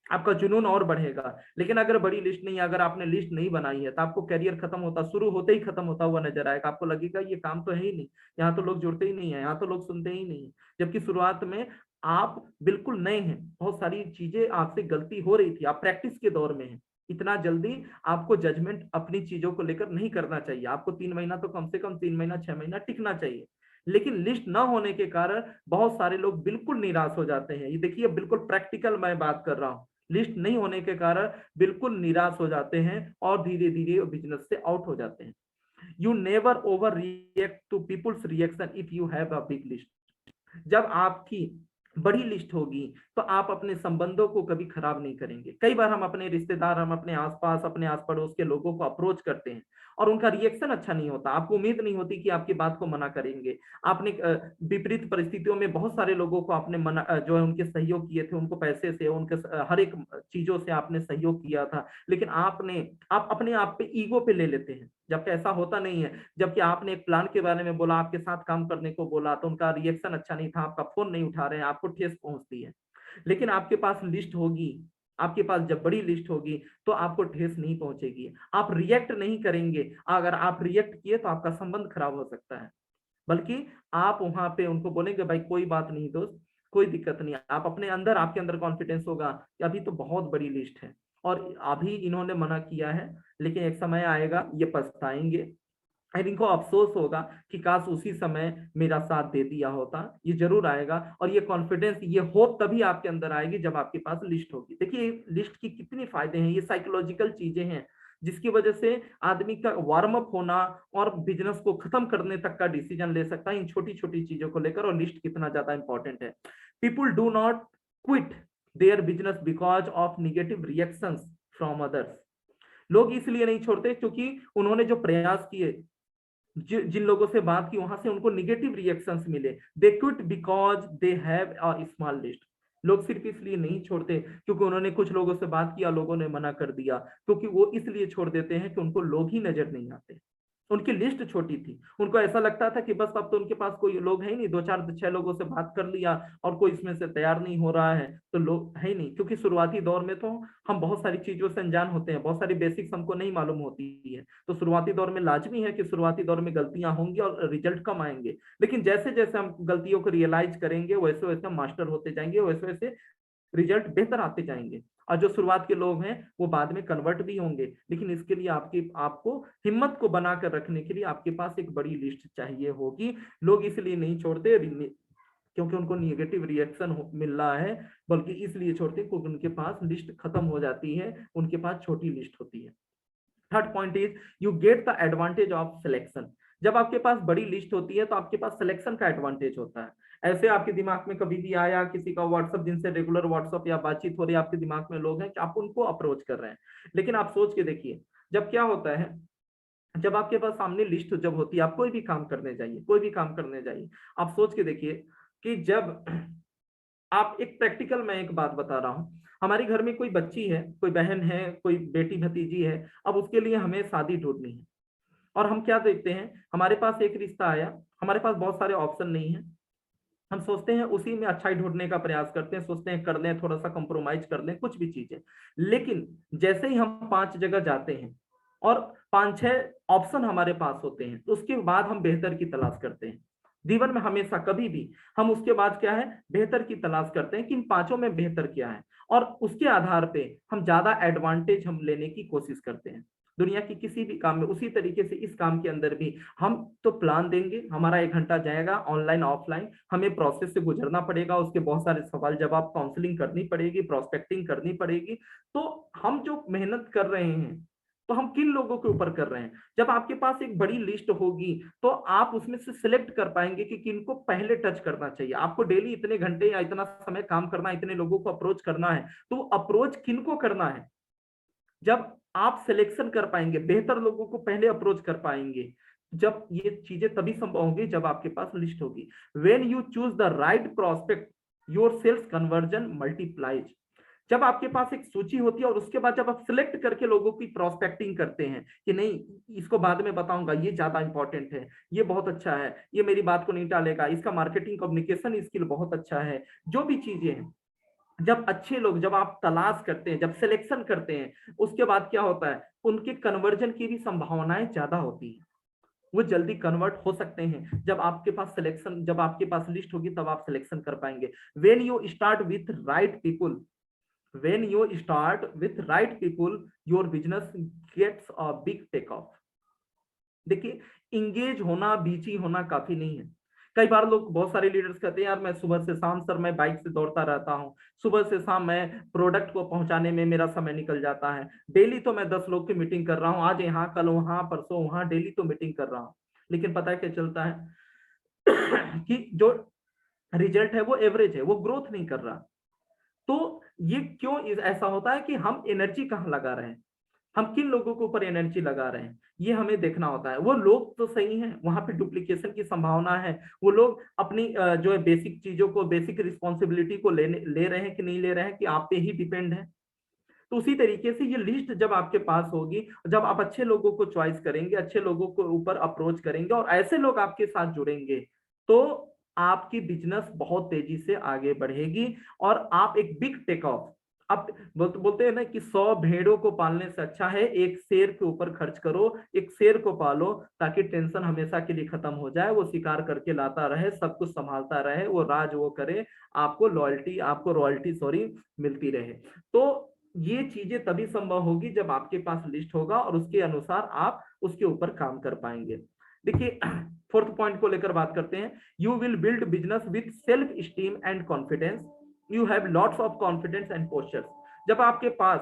आपका जुनून और बढ़ेगा। लेकिन अगर बड़ी लिस्ट नहीं है, अगर आपने लिस्ट नहीं बनाई है, तो आपको करियर खत्म होता, शुरू होते ही खत्म होता हुआ नजर आएगा। आपको लगेगा ये काम तो है ही नहीं, यहाँ तो लोग जुड़ते ही नहीं है, यहाँ तो लोग सुनते ही नहीं है। जबकि शुरुआत में आप बिल्कुल नए हैं, बहुत सारी चीजें आपसे गलती हो रही थी, आप प्रैक्टिस के दौर में हैं। इतना जल्दी आपको जजमेंट अपनी चीजों को लेकर नहीं करना चाहिए, आपको 3 महीना तो कम से कम 3 महीना 6 महीना टिकना चाहिए। लेकिन लिस्ट ना होने के कारण बहुत सारे लोग बिल्कुल निराश हो जाते हैं। ये देखिए, बिल्कुल प्रैक्टिकल मैं बात कर रहा हूँ, लिस्ट नहीं होने के कारण बिल्कुल निराश हो जाते हैं और धीरे धीरे बिजनेस से आउट हो जाते हैं। You never overreact to people's reaction if you have a big list. जब आपकी बड़ी लिस्ट होगी तो आप अपने संबंधों को कभी खराब नहीं करेंगे। कई बार हम अपने रिश्तेदार, हम अपने आसपास, अपने आस पड़ोस के लोगों को अप्रोच करते हैं और उनका रिएक्शन अच्छा नहीं होता, आपको उम्मीद नहीं होती कि आपकी बात को मना करेंगे। आपने विपरीत परिस्थितियों में बहुत सारे लोगों को आपने मना, जो है उनके सहयोग किए थे, उनको पैसे से, उनके हर एक चीजों से आपने सहयोग किया था, लेकिन आप अपने आप पे ईगो पे ले लेते हैं, जबकि ऐसा होता नहीं है। जबकि आपने एक प्लान के बारे में बोला, आपके साथ काम करने को बोला, तो उनका रिएक्शन अच्छा नहीं था, आपका फोन नहीं उठा रहे हैं, आपको ठेस पहुंचती है। लेकिन आपके पास लिस्ट होगी, आपके पास जब बड़ी लिस्ट होगी तो आपको ठेस नहीं पहुंचेगी, आप रिएक्ट नहीं करेंगे। अगर आप रिएक्ट किए तो आपका संबंध खराब हो सकता है, बल्कि आप वहां पे उनको बोलेंगे भाई कोई बात नहीं दोस्त, कोई दिक्कत नहीं। आप अपने अंदर, आपके अंदर कॉन्फिडेंस होगा कि अभी तो बहुत बड़ी लिस्ट है और अभी इन्होंने मना किया है, लेकिन एक समय आएगा ये पछताएंगे और इनको अफसोस होगा कि काश उसी समय मेरा साथ दे दिया होता। ये जरूर आएगा और ये कॉन्फिडेंस, ये होप तभी आपके अंदर आएगी जब आपके पास लिस्ट होगी। देखिए लिस्ट की कितनी फायदे हैं, ये साइकोलॉजिकल चीजें हैं। जिसकी वजह से आदमी का वार्म अप होना और बिजनेस को खत्म करने तक का डिसीजन ले सकता है इन छोटी छोटी चीजों को लेकर। और लिस्ट कितना ज्यादा इंपॉर्टेंट है। People do not quit their business because of negative reactions from others. लोग इसलिए नहीं छोड़ते क्योंकि उन्होंने जो प्रयास किए, जिन लोगों से बात की, वहां से उनको निगेटिव रिएक्शंस मिले। They quit because they have a small list. लोग सिर्फ इसलिए नहीं छोड़ते क्योंकि उन्होंने कुछ लोगों से बात किया, लोगों ने मना कर दिया, क्योंकि वो इसलिए छोड़ देते हैं कि उनको लोग ही नजर नहीं आते। उनकी लिस्ट छोटी थी, उनको ऐसा लगता था कि बस अब तो उनके पास कोई लोग है ही नहीं, दो चार छह लोगों से बात कर लिया और कोई इसमें से तैयार नहीं हो रहा है तो लोग है ही नहीं। क्योंकि शुरुआती दौर में तो हम बहुत सारी चीजों से अनजान होते हैं, बहुत सारी बेसिक्स हमको नहीं मालूम होती है। तो शुरुआती दौर में लाजमी है कि शुरुआती दौर में गलतियां होंगी और रिजल्ट कम आएंगे, लेकिन जैसे जैसे हम गलतियों को रियलाइज करेंगे वैसे वैसे हम मास्टर होते जाएंगे, वैसे वैसे रिजल्ट बेहतर आते जाएंगे। और जो शुरुआत के लोग हैं वो बाद में कन्वर्ट भी होंगे, लेकिन इसके लिए आपको हिम्मत को बनाकर रखने के लिए आपके पास एक बड़ी लिस्ट चाहिए होगी। लोग इसलिए नहीं छोड़ते क्योंकि उनको निगेटिव रिएक्शन मिल रहा है, बल्कि इसलिए छोड़ते क्योंकि उनके पास लिस्ट खत्म हो जाती है, उनके पास छोटी लिस्ट होती है। Third point is you get the advantage of selection. जब आपके पास बड़ी लिस्ट होती है तो आपके पास सिलेक्शन का एडवांटेज होता है। ऐसे आपके दिमाग में कभी भी आया किसी का व्हाट्सअप, जिनसे रेगुलर व्हाट्सअप या बातचीत हो रही है, आपके दिमाग में लोग हैं कि आप उनको अप्रोच कर रहे हैं, लेकिन आप सोच के देखिए जब क्या होता है, जब आपके पास सामने लिस्ट जब होती है, आप कोई भी काम करने जाइए, कोई भी काम करने जाइए, आप सोच के देखिए कि जब आप एक प्रैक्टिकल, मैं एक बात बता रहा हूँ, हमारे घर में कोई बच्ची है, कोई बहन है, कोई बेटी भतीजी है, अब उसके लिए हमें शादी ढूंढनी है। और हम क्या देखते हैं, हमारे पास एक रिश्ता आया, हमारे पास बहुत सारे ऑप्शन नहीं है, हम सोचते हैं उसी में अच्छाई ढूंढने का प्रयास करते हैं, सोचते हैं कर लें, थोड़ा सा कंप्रोमाइज कर लें, कुछ भी चीजें। लेकिन जैसे ही हम 5 जगह जाते हैं और 5-6 ऑप्शन हमारे पास होते हैं, तो उसके बाद हम बेहतर की तलाश करते हैं। जीवन में हमेशा कभी भी हम उसके बाद क्या है, बेहतर की तलाश करते हैं कि इन 5 में बेहतर क्या है, और उसके आधार पे हम ज्यादा एडवांटेज हम लेने की कोशिश करते हैं। दुनिया की किसी भी काम में उसी तरीके से इस काम के अंदर भी हम तो प्लान देंगे, हमारा 1 घंटा जाएगा ऑनलाइन ऑफलाइन, हमें प्रोसेस से गुजरना पड़ेगा, उसके बहुत सारे सवाल जवाब, काउंसलिंग करनी पड़ेगी, प्रोस्पेक्टिंग करनी पड़ेगी। तो हम जो मेहनत कर रहे हैं तो हम किन लोगों के ऊपर कर रहे हैं। जब आपके पास एक बड़ी लिस्ट होगी तो आप उसमें से सिलेक्ट कर पाएंगे कि किनको पहले टच करना चाहिए। आपको डेली इतने घंटे या इतना समय काम करना है, इतने लोगों को अप्रोच करना है, तो अप्रोच किनको करना है। जब आप सिलेक्शन कर पाएंगे, बेहतर लोगों को पहले अप्रोच कर पाएंगे, जब ये चीजें तभी संभव होंगी जब आपके पास लिस्ट होगी। When you choose the right prospect your sales conversion multiplies. जब आपके पास एक सूची होती है और उसके बाद जब आप सिलेक्ट करके लोगों की प्रोस्पेक्टिंग करते हैं कि नहीं इसको बाद में बताऊंगा, ये ज्यादा इंपॉर्टेंट है, ये बहुत अच्छा है, ये मेरी बात को नहीं टालेगा, इसका मार्केटिंग कम्युनिकेशन स्किल बहुत अच्छा है, जो भी चीजें हैं, जब अच्छे लोग, जब आप तलाश करते हैं, जब सिलेक्शन करते हैं, उसके बाद क्या होता है, उनके कन्वर्जन की भी संभावनाएं ज्यादा होती है, वो जल्दी कन्वर्ट हो सकते हैं। जब आपके पास सिलेक्शन, जब आपके पास लिस्ट होगी तब आप सिलेक्शन कर पाएंगे। When you start with right people, when you start with right people, your business gets a big take off। देखिए, इंगेज होना, बीची होना काफी नहीं है। कई बार लोग, बहुत सारे लीडर्स कहते हैं यार मैं सुबह से शाम सर मैं बाइक से दौड़ता रहता हूँ, सुबह से शाम मैं प्रोडक्ट को पहुंचाने में मेरा समय निकल जाता है, डेली तो मैं 10 लोग की मीटिंग कर रहा हूँ, आज यहाँ कल वहां परसों वहां, डेली तो मीटिंग कर रहा हूँ। लेकिन पता है क्या चलता है कि जो रिजल्ट है वो एवरेज है, वो ग्रोथ नहीं कर रहा। तो ये क्यों ऐसा होता है कि हम एनर्जी कहाँ लगा रहे हैं, हम किन लोगों के ऊपर एनर्जी लगा रहे हैं, ये हमें देखना होता है। वो लोग तो सही हैं, वहां पे डुप्लीकेशन की संभावना है, वो लोग अपनी जो है बेसिक चीजों को, बेसिक रिस्पॉन्सिबिलिटी को ले रहे हैं कि नहीं ले रहे हैं, कि आप पे ही डिपेंड है। तो उसी तरीके से ये लिस्ट जब आपके पास होगी, जब आप अच्छे लोगों को चॉइस करेंगे, अच्छे लोगों को ऊपर अप्रोच करेंगे और ऐसे लोग आपके साथ जुड़ेंगे, तो आपकी बिजनेस बहुत तेजी से आगे बढ़ेगी और आप एक बिग टेक ऑफ। अब बोलते हैं ना कि 100 भेड़ों को पालने से अच्छा है एक शेर के ऊपर खर्च करो, एक शेर को पालो ताकि टेंशन हमेशा के लिए खत्म हो जाए, वो शिकार करके लाता रहे, सब कुछ संभालता रहे, वो राज वो करे, आपको रॉयल्टी सॉरी मिलती रहे। तो ये चीजें तभी संभव होगी जब आपके पास लिस्ट होगा और उसके अनुसार आप उसके ऊपर काम कर पाएंगे। देखिए, फोर्थ पॉइंट को लेकर बात करते हैं। You will build business with self esteem and confidence, you have lots of confidence and postures. जब आपके पास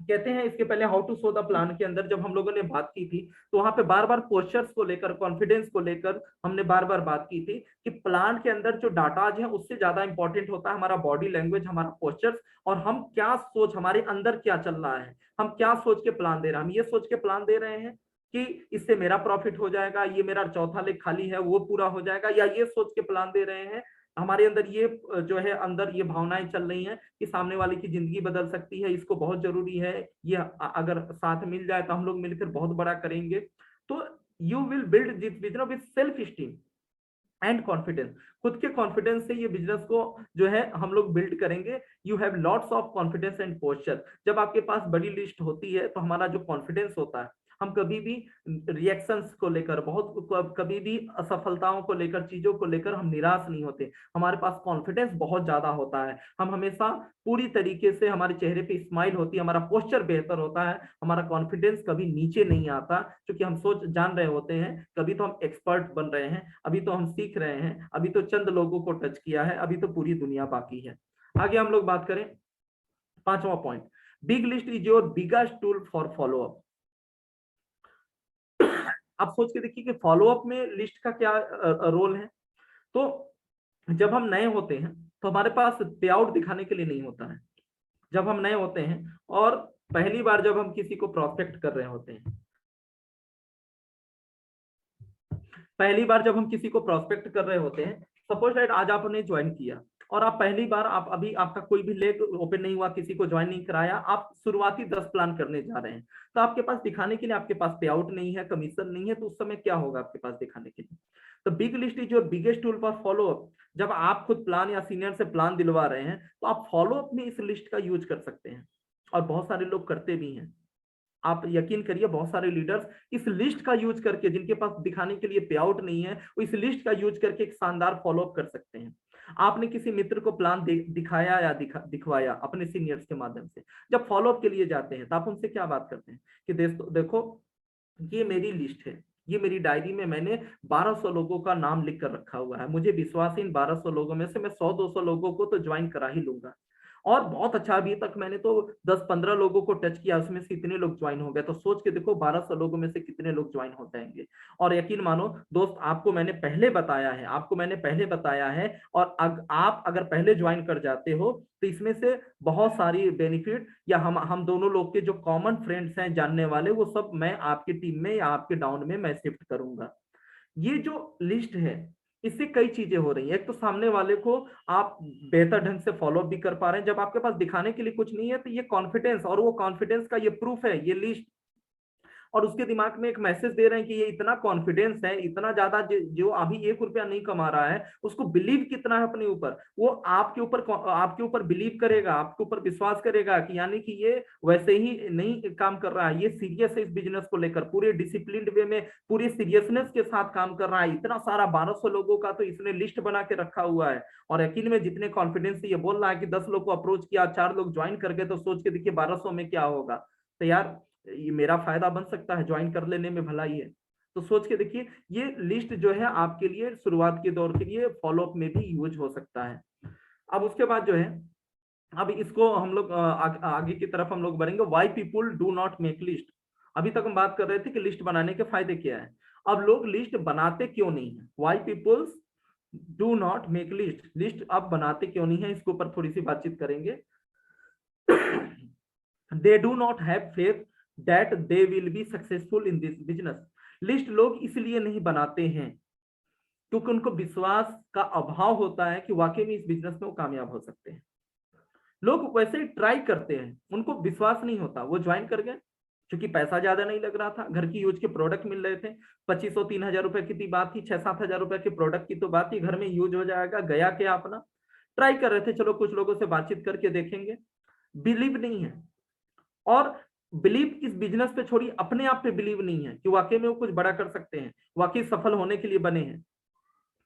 कहते हैं इसके पहले how to show the plan के अंदर जब हम लोगों ने बात की थी, तो वहां पे बार बार पोस्चर्स को लेकर, कॉन्फिडेंस को लेकर हमने बार बार बात की थी कि प्लान के अंदर जो डाटाज है उससे ज्यादा इंपॉर्टेंट होता है हमारा बॉडी लैंग्वेज, हमारा पोस्चर्स, और हम क्या सोच, हमारे अंदर क्या चल रहा है, हम क्या सोच के प्लान दे रहे हैं। हम ये सोच के प्लान दे रहे हैं कि इससे मेरा प्रॉफिट हो जाएगा, ये मेरा चौथा लेग खाली है वो पूरा हो जाएगा, या ये सोच के प्लान दे रहे हैं हमारे अंदर ये जो है अंदर ये भावनाएं चल रही हैं कि सामने वाले की जिंदगी बदल सकती है, इसको बहुत जरूरी है, ये अगर साथ मिल जाए तो हम लोग मिलकर बहुत बड़ा करेंगे। तो you will build this business with self esteem and confidence. खुद के कॉन्फिडेंस से ये बिजनेस को जो है हम लोग बिल्ड करेंगे। You have lots of confidence and posture. जब आपके पास बड़ी लिस्ट होती है तो हमारा जो कॉन्फिडेंस होता है, हम कभी भी रिएक्शंस को लेकर, बहुत कभी भी असफलताओं को लेकर, चीजों को लेकर हम निराश नहीं होते। हमारे पास कॉन्फिडेंस बहुत ज्यादा होता है, हम हमेशा पूरी तरीके से, हमारे चेहरे पे स्माइल होती है, हमारा पोस्चर बेहतर होता है, हमारा कॉन्फिडेंस कभी नीचे नहीं आता, क्योंकि हम सोच जान रहे होते हैं कभी तो हम एक्सपर्ट बन रहे हैं, अभी तो हम सीख रहे हैं, अभी तो चंद लोगों को टच किया है, अभी तो पूरी दुनिया बाकी है। आगे हम लोग बात करें, पांचवा point, big list is your biggest tool for follow up. आप सोच के देखिए कि फॉलो अप में लिस्ट का क्या रोल है। तो जब हम नए होते हैं तो हमारे पास पे आउट दिखाने के लिए नहीं होता है। जब हम नए होते हैं और पहली बार जब हम किसी को प्रोस्पेक्ट कर रहे होते हैं, पहली बार जब हम किसी को प्रोस्पेक्ट कर रहे होते हैं, सपोज दैट आज आपने ज्वाइन किया और आप पहली बार, आप अभी आपका कोई भी लेग ओपन नहीं हुआ, किसी को ज्वाइन नहीं कराया, आप शुरुआती 10 प्लान करने जा रहे हैं, तो आपके पास दिखाने के लिए, आपके पास पे आउट नहीं है, कमीशन नहीं है, तो उस समय क्या होगा आपके पास दिखाने के लिए? तो big list is your biggest tool for follow up. जब आप खुद प्लान या सीनियर से प्लान दिलवा रहे हैं तो आप फॉलो अप में इस लिस्ट का यूज कर सकते हैं, और बहुत सारे लोग करते भी हैं। आप यकीन करिए, बहुत सारे लीडर्स इस लिस्ट का यूज करके, जिनके पास दिखाने के लिए पे आउट नहीं है, वो इस लिस्ट का यूज करके एक शानदार फॉलो अप कर सकते हैं। आपने किसी मित्र को प्लान दिखाया या दिखवाया अपने सीनियर्स के माध्यम से, जब फॉलो अप के लिए जाते हैं तो आप उनसे क्या बात करते हैं कि देखो ये मेरी लिस्ट है, ये मेरी डायरी में मैंने 1200 लोगों का नाम लिख कर रखा हुआ है, मुझे विश्वास है इन 1200 लोगों में से मैं 100-200 लोगों को तो ज्वाइन करा ही लूंगा, और बहुत अच्छा, अभी तक मैंने तो 10-15 लोगों को टच किया, उसमें से इतने लोग ज्वाइन हो गए, तो सोच के देखो 1200 लोगों में से कितने लोग ज्वाइन हो जाएंगे। और यकीन मानो दोस्त, आपको मैंने पहले बताया है, और आप अगर पहले ज्वाइन कर जाते हो तो इसमें से बहुत सारी बेनिफिट, या हम दोनों लोग के जो कॉमन फ्रेंड्स हैं जानने वाले, वो सब मैं आपकी टीम में या आपके डाउन में मैं शिफ्ट करूंगा। ये जो लिस्ट है, इससे कई चीजें हो रही है। एक तो सामने वाले को आप बेहतर ढंग से फॉलो भी कर पा रहे हैं। जब आपके पास दिखाने के लिए कुछ नहीं है तो ये कॉन्फिडेंस, और वो कॉन्फिडेंस का ये प्रूफ है ये लिस्ट, और उसके दिमाग में एक मैसेज दे रहे हैं कि ये इतना कॉन्फिडेंस है, इतना ज्यादा, जो अभी 1 रुपया नहीं कमा रहा है उसको बिलीव कितना है अपने ऊपर, वो आपके ऊपर बिलीव करेगा, आपके ऊपर विश्वास करेगा कि यानी कि ये वैसे ही नहीं काम कर रहा है, ये सीरियस है इस बिजनेस को लेकर, पूरे डिसिप्लिन वे में, पूरी सीरियसनेस के साथ काम कर रहा है। इतना सारा 1200 लोगों का तो इसने लिस्ट बना के रखा हुआ है, और यकीन में जितने कॉन्फिडेंस से ये बोल रहा है कि 10 लोग को अप्रोच किया, 4 लोग ज्वाइन कर गए, तो सोच के देखिए 1200 में क्या होगा। तो यार ये मेरा फायदा बन सकता है, ज्वाइन कर लेने में भलाई है। तो सोच के देखिए, ये लिस्ट जो है आपके लिए शुरुआत के दौर के लिए फॉलोअप में भी यूज हो सकता है। अब उसके बाद जो है, अब इसको हम लोग आगे की तरफ हम लोग बढ़ेंगे, why people do not make list. अभी तक हम बात कर रहे थे कि लिस्ट बनाने के फायदे क्या है, अब लोग लिस्ट बनाते क्यों नहीं है, Y people's do not make list, list अब बनाते क्यों नहीं है, इसके ऊपर थोड़ी सी बातचीत करेंगे। दे do not have faith that they will be successful in this business. List लोग इसलिए नहीं बनाते हैं क्योंकि उनको विश्वास का अभाव होता है कि वाकई में इस बिजनेस में वो कामयाब हो सकते हैं। लोग वैसे ही ट्राई करते हैं, उनको विश्वास नहीं होता, वो ज्वाइन कर गए, क्योंकि पैसा ज्यादा नहीं लग रहा था, घर की यूज के प्रोडक्ट मिल रहे थे, 2500-3000 रुपए की थी बात थी, 6-7 हजार रुपए के प्रोडक्ट की तो बात थी, घर में यूज हो जाएगा, गया क्या अपना ट्राई कर रहे थे, चलो कुछ लोगों से बातचीत करके देखेंगे। बिलीव नहीं है, और बिलीव इस बिजनेस पे छोड़ी, अपने आप पे बिलीव नहीं है कि वाकई में वो कुछ बड़ा कर सकते हैं, वाकई सफल होने के लिए बने हैं,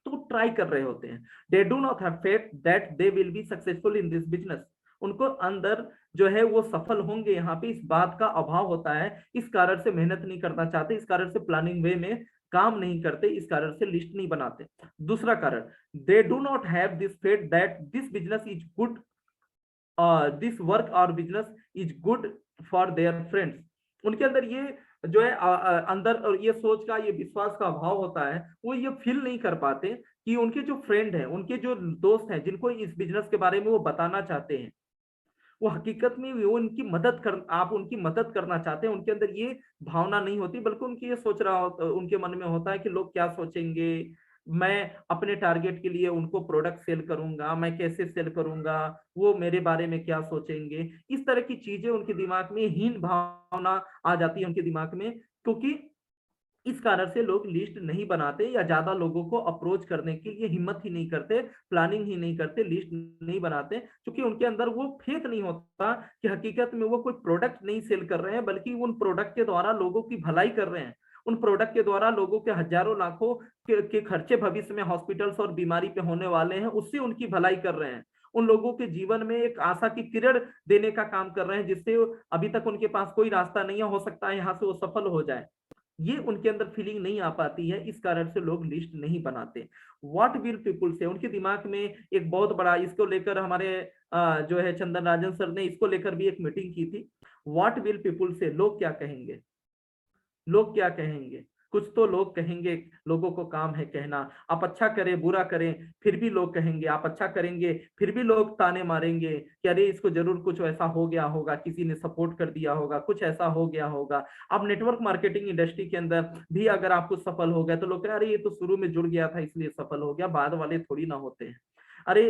तो ट्राई कर रहे होते हैं। दे do not have faith that they will be successful in this business. उनको अंदर जो है वो सफल होंगे, यहाँ पे इस बात का अभाव होता है, इस कारण से मेहनत नहीं करना चाहते, इस कारण से प्लानिंग वे में काम नहीं करते, इस कारण से लिस्ट नहीं बनाते। दूसरा कारण, they do not have this faith that this business is good this work और business is good for their friends. उनके अंदर ये जो है अंदर और ये सोच का, ये विश्वास का अभाव होता है, वो ये फील नहीं कर पाते कि उनके जो फ्रेंड हैं, उनके जो दोस्त हैं, जिनको इस बिजनेस के बारे में वो बताना चाहते हैं, वो हकीकत में वो उनकी मदद कर, आप उनकी मदद करना चाहते हैं। उनके अंदर ये भावना नहीं होती, बल्कि उनकी ये सोच रहा होता, उनके मन में होता है कि लोग क्या सोचेंगे, मैं अपने टारगेट के लिए उनको प्रोडक्ट सेल करूंगा, मैं कैसे सेल करूंगा, वो मेरे बारे में क्या सोचेंगे। इस तरह की चीजें उनके दिमाग में, हीन भावना आ जाती है उनके दिमाग में, क्योंकि इस कारण से लोग लिस्ट नहीं बनाते या ज्यादा लोगों को अप्रोच करने की ये हिम्मत ही नहीं करते, प्लानिंग ही नहीं करते, लिस्ट नहीं बनाते, क्योंकि उनके अंदर वो फेथ नहीं होता कि हकीकत में वो कोई प्रोडक्ट नहीं सेल कर रहे हैं, बल्कि उन प्रोडक्ट के द्वारा लोगों की भलाई कर रहे हैं। उन प्रोडक्ट के द्वारा लोगों के हजारों लाखों के खर्चे भविष्य में हॉस्पिटल्स और बीमारी पे होने वाले हैं, उससे उनकी भलाई कर रहे हैं। उन लोगों के जीवन में एक आशा की किरण देने का काम कर रहे हैं, जिससे अभी तक उनके पास कोई रास्ता नहीं है, हो सकता है यहाँ से वो सफल हो जाए। ये उनके अंदर फीलिंग नहीं आ पाती है, इस कारण से लोग लिस्ट नहीं बनाते। व्हाट विल पीपुल से, उनके दिमाग में एक बहुत बड़ा, इसको लेकर हमारे जो है चंदन राजन सर ने इसको लेकर भी एक मीटिंग की थी। व्हाट विल पीपुल से, लोग क्या कहेंगे, लोग क्या कहेंगे। कुछ तो लोग कहेंगे, लोगों को काम है कहना, आप अच्छा करें बुरा करें फिर भी लोग कहेंगे, आप अच्छा करेंगे फिर भी लोग ताने मारेंगे कि अरे इसको जरूर कुछ ऐसा हो गया होगा, किसी ने सपोर्ट कर दिया होगा, कुछ ऐसा हो गया होगा। आप नेटवर्क मार्केटिंग इंडस्ट्री के अंदर भी अगर आप कुछ सफल हो गए तो लोग कहें अरे ये तो शुरू में जुड़ गया था इसलिए सफल हो गया, बाद वाले थोड़ी ना होते हैं। अरे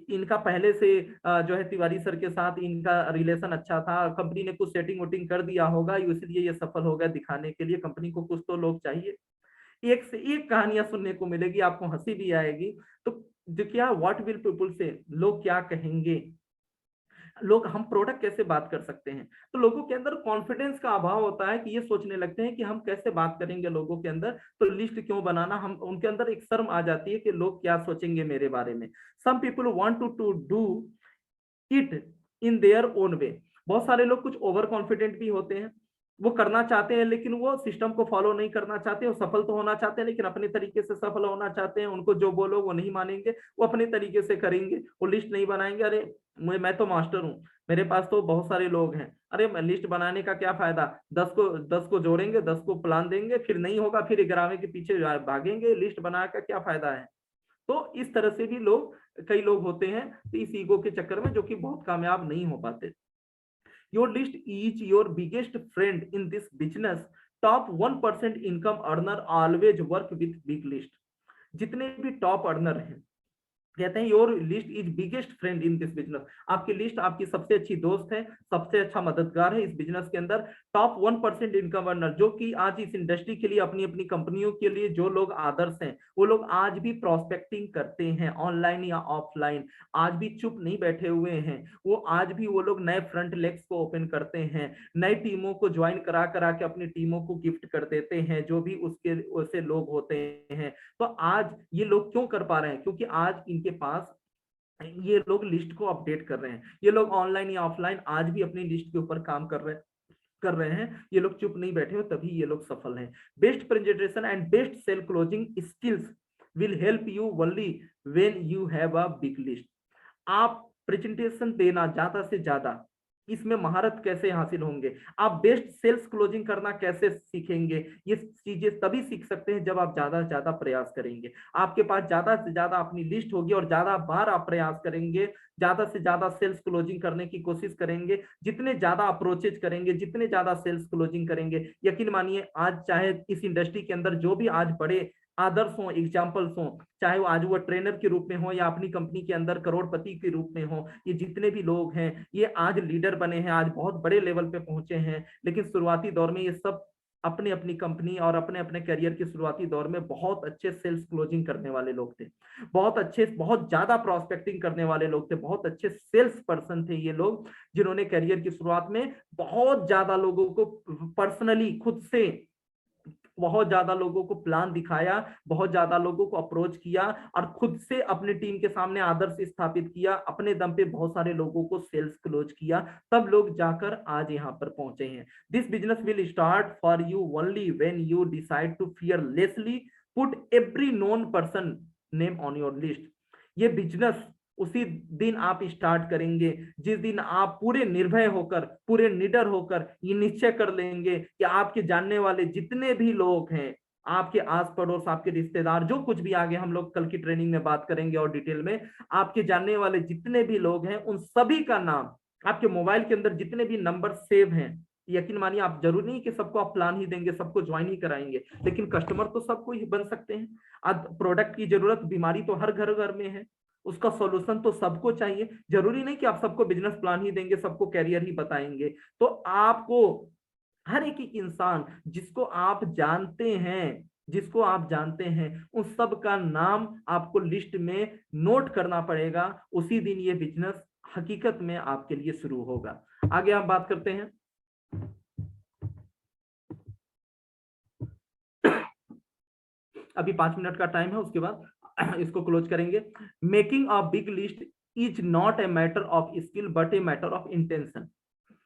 इनका पहले से जो है तिवारी सर के साथ इनका रिलेशन अच्छा था, कंपनी ने कुछ सेटिंग वोटिंग कर दिया होगा, इसलिए ये सफल हो गया, दिखाने के लिए कंपनी को कुछ तो लोग चाहिए। एक से एक कहानियां सुनने को मिलेगी, आपको हंसी भी आएगी। तो जो क्या व्हाट विल पीपल से, लोग क्या कहेंगे, लोग, हम प्रोडक्ट कैसे बात कर सकते हैं। तो लोगों के अंदर कॉन्फिडेंस का अभाव होता है कि ये सोचने लगते हैं कि हम कैसे बात करेंगे लोगों के अंदर, तो लिस्ट क्यों बनाना, हम उनके अंदर एक शर्म आ जाती है कि लोग क्या सोचेंगे मेरे बारे में। Some people want to do it in their own way. बहुत सारे लोग कुछ ओवर कॉन्फिडेंट भी होते हैं, वो करना चाहते हैं लेकिन वो सिस्टम को फॉलो नहीं करना चाहते, वो सफल तो होना चाहते हैं लेकिन अपने तरीके से सफल होना चाहते हैं। उनको जो बोलो वो नहीं मानेंगे, वो अपने तरीके से करेंगे, वो लिस्ट नहीं बनाएंगे। अरे मैं तो मास्टर हूँ, मेरे पास तो बहुत सारे लोग हैं, अरे मैं लिस्ट बनाने का क्या फायदा, 10 को जोड़ेंगे, 10 को प्लान देंगे, फिर नहीं होगा फिर 11वें के पीछे भागेंगे, लिस्ट बना का क्या फायदा है। तो इस तरह से भी लोग, कई लोग होते हैं तो इस ईगो के चक्कर में, जो कि बहुत कामयाब नहीं हो पाते। Your list is your biggest friend in this business, top 1% income earner always work with big list. जितने भी टॉप अर्नर हैं, कहते हैं your list is biggest friend in this business, आपकी लिस्ट आपकी सबसे अच्छी दोस्त है, सबसे अच्छा मददगार है इस बिजनेस के अंदर। टॉप 1% इनकम अर्नर, जो कि आज इस इंडस्ट्री के लिए, अपनी अपनी कंपनियों के लिए जो लोग आदर्श हैं, वो लोग आज भी प्रोस्पेक्टिंग करते हैं, ऑनलाइन या ऑफलाइन, आज भी चुप नहीं बैठे हुए हैं। वो आज भी वो लोग नए फ्रंट लेग्स को ओपन करते हैं, नई टीमों को ज्वाइन करा करा के अपनी टीमों को गिफ्ट कर देते हैं, जो भी उसके वैसे लोग होते हैं। तो आज ये लोग क्यों कर पा रहे हैं, क्योंकि आज इनके पास, ये लोग लिस्ट को अपडेट कर रहे हैं, ये लोग ऑनलाइन या ऑफलाइन आज भी अपनी लिस्ट के ऊपर काम कर रहे हैं, ये लोग चुप नहीं बैठे हो, तभी ये लोग सफल हैं। Best presentation and best sale closing skills will help you only when you have a big list. आप प्रेजेंटेशन देना ज्यादा से ज्यादा, इसमें महारत कैसे हासिल होंगे, आप बेस्ट सेल्स क्लोजिंग करना कैसे सीखेंगे, ये चीजें तभी सीख सकते हैं जब आप ज्यादा से ज्यादा प्रयास करेंगे। आपके पास ज्यादा से ज्यादा अपनी लिस्ट होगी और ज्यादा बार आप प्रयास करेंगे, ज्यादा से ज्यादा सेल्स क्लोजिंग करने की कोशिश करेंगे, जितने ज्यादा अप्रोचेज करेंगे, जितने ज्यादा सेल्स क्लोजिंग करेंगे, यकीन मानिए आज चाहे इस इंडस्ट्री के अंदर जो भी आज बड़े आदर्श हो, एग्जाम्पल्स हो, चाहे वो आज वो ट्रेनर के रूप में हो या अपनी कंपनी के अंदर करोड़पति के रूप में हो, ये जितने भी लोग हैं ये आज लीडर बने हैं, आज बहुत बड़े लेवल पे पहुंचे हैं। लेकिन शुरुआती दौर में ये सब अपने अपनी कंपनी और अपने अपने करियर के शुरुआती दौर में बहुत अच्छे सेल्स क्लोजिंग करने वाले लोग थे, बहुत अच्छे, बहुत ज्यादा प्रोस्पेक्टिंग करने वाले लोग थे, बहुत अच्छे सेल्स पर्सन थे ये लोग, जिन्होंने करियर की शुरुआत में बहुत ज्यादा लोगों को पर्सनली खुद से, बहुत ज्यादा लोगों को प्लान दिखाया, बहुत ज्यादा लोगों को अप्रोच किया और खुद से अपनी टीम के सामने आदर्श स्थापित किया, अपने दम पे बहुत सारे लोगों को सेल्स क्लोज किया, तब लोग जाकर आज यहाँ पर पहुंचे हैं। This business will start for you only when you decide to fearlessly put every known person name on your list. ये बिजनेस उसी दिन आप स्टार्ट करेंगे जिस दिन आप पूरे निर्भय होकर, पूरे निडर होकर ये निश्चय कर लेंगे कि आपके जानने वाले जितने भी लोग हैं, आपके आस पड़ोस, आपके रिश्तेदार, जो कुछ भी, आगे हम लोग कल की ट्रेनिंग में बात करेंगे और डिटेल में, आपके जानने वाले जितने भी लोग हैं उन सभी का नाम, आपके मोबाइल के अंदर जितने भी नंबर सेव हैं, यकीन मानिए, आप जरूरी नहीं कि सबको आप प्लान ही देंगे, सबको ज्वाइन ही कराएंगे, लेकिन कस्टमर तो सबको ही बन सकते हैं। आज प्रोडक्ट की जरूरत, बीमारी तो हर घर घर में है, उसका सॉल्यूशन तो सबको चाहिए। जरूरी नहीं कि आप सबको बिजनेस प्लान ही देंगे, सबको कैरियर ही बताएंगे। तो आपको हर एक इंसान जिसको आप जानते हैं, जिसको आप जानते हैं, उन सब का नाम आपको लिस्ट में नोट करना पड़ेगा। उसी दिन ये बिजनेस हकीकत में आपके लिए शुरू होगा। आगे आप बात करते हैं। अभी 5 मिनट का टाइम है, उसके बाद इसको क्लोज करेंगे। Making a big list is not a matter of skill but a matter of intention.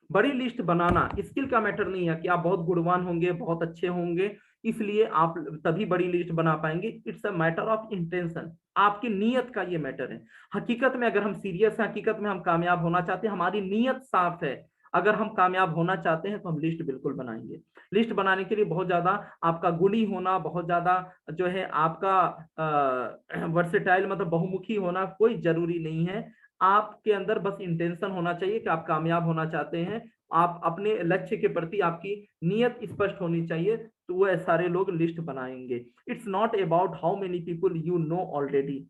बड़ी लिस्ट बनाना स्किल का मैटर नहीं है कि आप बहुत गुणवान होंगे, बहुत अच्छे होंगे, इसलिए आप तभी बड़ी लिस्ट बना पाएंगे। It's a matter of intention, आपकी नीयत का ये मैटर है। हकीकत में अगर हम सीरियस हैं, हकीकत में हम कामयाब होना चाहते हैं, हमारी नीयत साफ है, अगर हम कामयाब होना चाहते हैं तो हम लिस्ट बिल्कुल बनाएंगे। लिस्ट बनाने के लिए बहुत ज्यादा आपका गुणी होना, बहुत ज्यादा जो है आपका वर्सेटाइल मतलब बहुमुखी होना कोई जरूरी नहीं है। आपके अंदर बस इंटेंशन होना चाहिए कि आप कामयाब होना चाहते हैं, आप अपने लक्ष्य के प्रति आपकी नीयत स्पष्ट होनी चाहिए, तो वह सारे लोग लिस्ट बनाएंगे। It's not about how many people you know already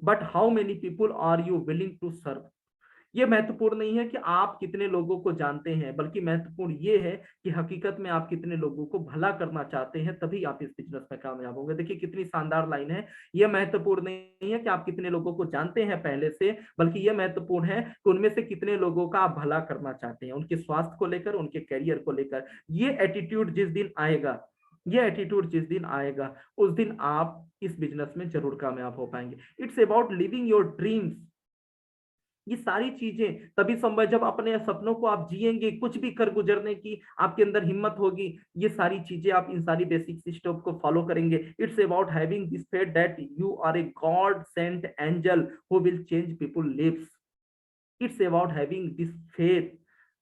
but how many people are you willing to serve. ये महत्वपूर्ण नहीं है कि आप कितने लोगों को जानते हैं, बल्कि महत्वपूर्ण ये है कि हकीकत में आप कितने लोगों को भला करना चाहते हैं, तभी आप इस बिजनेस में कामयाब होंगे। देखिए कितनी शानदार लाइन है। यह महत्वपूर्ण नहीं है कि आप कितने लोगों को जानते हैं पहले से, बल्कि यह महत्वपूर्ण है कि उनमें से कितने लोगों का आप भला करना चाहते हैं, उनके स्वास्थ्य को लेकर, उनके करियर को लेकर। ये एटीट्यूड जिस दिन आएगा, ये एटीट्यूड जिस दिन आएगा, उस दिन आप इस बिजनेस में जरूर कामयाब हो पाएंगे। It's about living your dreams. ये सारी चीजें तभी संभव है जब अपने सपनों को आप जिएंगे, कुछ भी कर गुजरने की आपके अंदर हिम्मत होगी। ये सारी चीजें आप इन सारी बेसिक सिस्टम को फॉलो करेंगे। It's about having this faith that you are a God sent angel who will change people lives. It's about having this faith.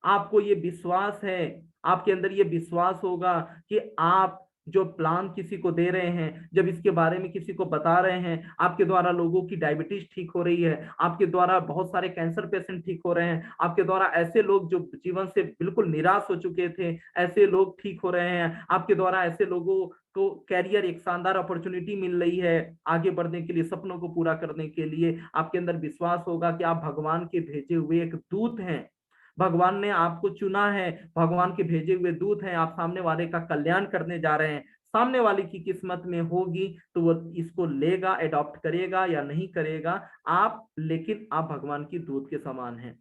आपको ये विश्वास है, आपके अंदर ये विश्वास होगा कि आप जो प्लान किसी को दे रहे हैं, जब इसके बारे में किसी को बता रहे हैं, आपके द्वारा लोगों की डायबिटीज ठीक हो रही है, आपके द्वारा बहुत सारे कैंसर पेशेंट ठीक हो रहे हैं, आपके द्वारा ऐसे लोग जो जीवन से बिल्कुल निराश हो चुके थे, ऐसे लोग ठीक हो रहे हैं, आपके द्वारा ऐसे लोगों को कैरियर एक शानदार अपॉर्चुनिटी मिल रही है आगे बढ़ने के लिए, सपनों को पूरा करने के लिए। आपके अंदर विश्वास होगा कि आप भगवान के भेजे हुए एक दूत हैं, भगवान ने आपको चुना है, भगवान के भेजे हुए दूत हैं, आप सामने वाले का कल्याण करने जा रहे हैं। सामने वाले की किस्मत में होगी तो वो इसको लेगा, अडॉप्ट करेगा या नहीं करेगा आप, लेकिन आप भगवान की दूत के समान हैं।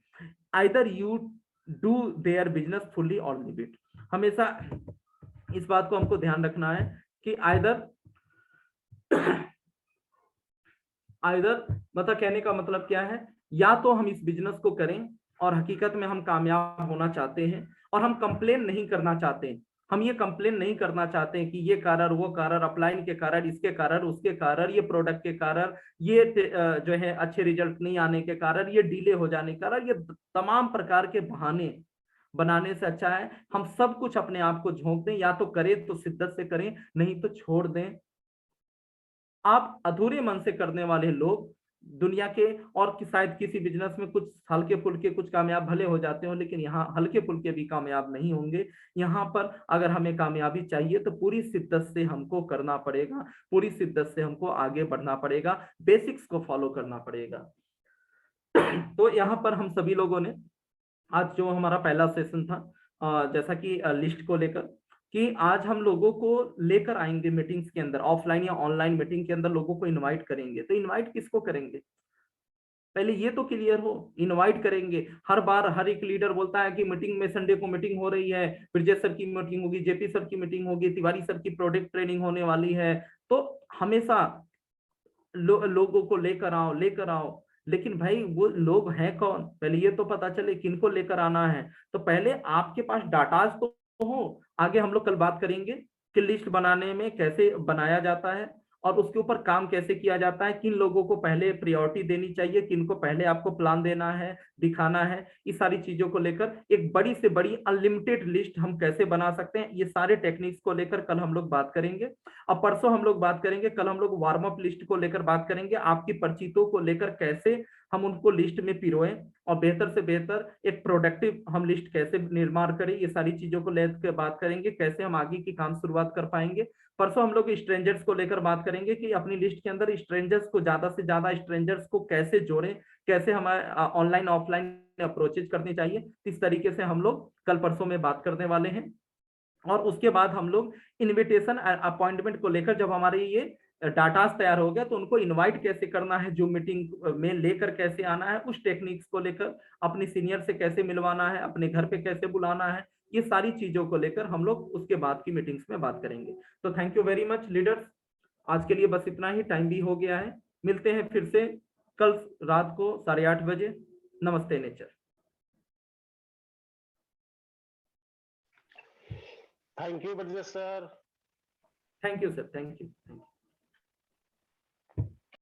Either you do their business fully और लिव इट। हमेशा इस बात को हमको ध्यान रखना है कि आइदर आइदर मतलब कहने का मतलब क्या है, या तो हम इस बिजनेस को करें और हकीकत में हम कामयाब होना चाहते हैं और हम कंप्लेन नहीं करना चाहते, हम ये कंप्लेन नहीं करना चाहते हैं कि ये कारण, वो कारण, अपलाइन के कारण, इसके कारण, उसके कारण, ये प्रोडक्ट के कारण, ये जो है अच्छे रिजल्ट नहीं आने के कारण, ये डिले हो जाने के कारण, ये तमाम प्रकार के बहाने बनाने से अच्छा है हम सब कुछ अपने आप को झोंक दें, या तो करें तो शिद्दत से करें, नहीं तो छोड़ दें। आप अधूरे मन से करने वाले लोग दुनिया के, और शायद किसी बिजनेस में कुछ हल्के फुल्के कुछ कामयाब भले हो जाते हो, लेकिन यहाँ हल्के फुल्के भी कामयाब नहीं होंगे। यहाँ पर अगर हमें कामयाबी चाहिए तो पूरी शिद्दत से हमको करना पड़ेगा, पूरी शिद्दत से हमको आगे बढ़ना पड़ेगा, बेसिक्स को फॉलो करना पड़ेगा। तो यहाँ पर हम सभी लोगों ने आज जो हमारा पहला सेशन था, जैसा कि लिस्ट को लेकर, कि आज हम लोगों को लेकर आएंगे मीटिंग्स के अंदर, ऑफलाइन या ऑनलाइन मीटिंग के अंदर लोगों को इनवाइट करेंगे। तो इनवाइट किसको करेंगे, पहले ये तो क्लियर हो। इनवाइट करेंगे, हर बार हर एक लीडर बोलता है कि मीटिंग में, संडे को मीटिंग हो रही है, ब्रजेश सर की मीटिंग होगी, जेपी सर की मीटिंग होगी, तिवारी सर की प्रोडक्ट ट्रेनिंग होने वाली है। तो हमेशा लोगों को लेकर आओ, लेकर आओ, लेकिन भाई वो लोग हैं कौन, पहले ये तो पता चले किनको लेकर आना है। तो पहले आपके पास डाटाज तो हो। आगे हम लोग कल बात करेंगे कि लिस्ट बनाने में कैसे बनाया जाता है और उसके ऊपर काम कैसे किया जाता है, किन लोगों को पहले प्रायोरिटी देनी चाहिए, किन को पहले आपको प्लान देना है, दिखाना है, इस सारी चीजों को लेकर एक बड़ी से बड़ी अनलिमिटेड लिस्ट हम कैसे बना सकते हैं, ये सारे टेक्निक्स को लेकर कल हम लोग बात करेंगे। अब परसों हम लोग बात करेंगे, कल हम लोग वार्म अप लिस्ट को लेकर बात करेंगे, आपकी परिचितों को लेकर कैसे हम उनको लिस्ट में पिरोएं और बेहतर से बेहतर एक प्रोडक्टिव हम लिस्ट कैसे निर्माण करें, ये सारी चीजों को लेकर बात करेंगे, कैसे हम आगे की काम शुरुआत कर पाएंगे। परसों हम लोग स्ट्रेंजर्स को लेकर बात करेंगे कि अपनी लिस्ट के अंदर स्ट्रेंजर्स को, ज्यादा से ज्यादा स्ट्रेंजर्स को कैसे जोड़ें, कैसे हमारे ऑनलाइन ऑफलाइन अप्रोचेज करनी चाहिए, इस तरीके से हम लोग कल परसों में बात करने वाले हैं। और उसके बाद हम लोग इनविटेशन अपॉइंटमेंट को लेकर, जब हमारे ये डाटास तैयार हो गया तो उनको इनवाइट कैसे करना है, जो मीटिंग में लेकर कैसे आना है, उस टेक्निक्स को लेकर अपने सीनियर से कैसे मिलवाना है, अपने घर पे कैसे बुलाना है, ये सारी चीजों को लेकर हम लोग उसके बाद की मीटिंग्स में बात करेंगे। तो thank you very much leaders, आज के लिए बस इतना ही, टाइम भी हो गया है। मिलते हैं फिर से कल रात को 8:30 बजे। नमस्ते nature. Thank you Badresh sir. Thank you sir, thank you.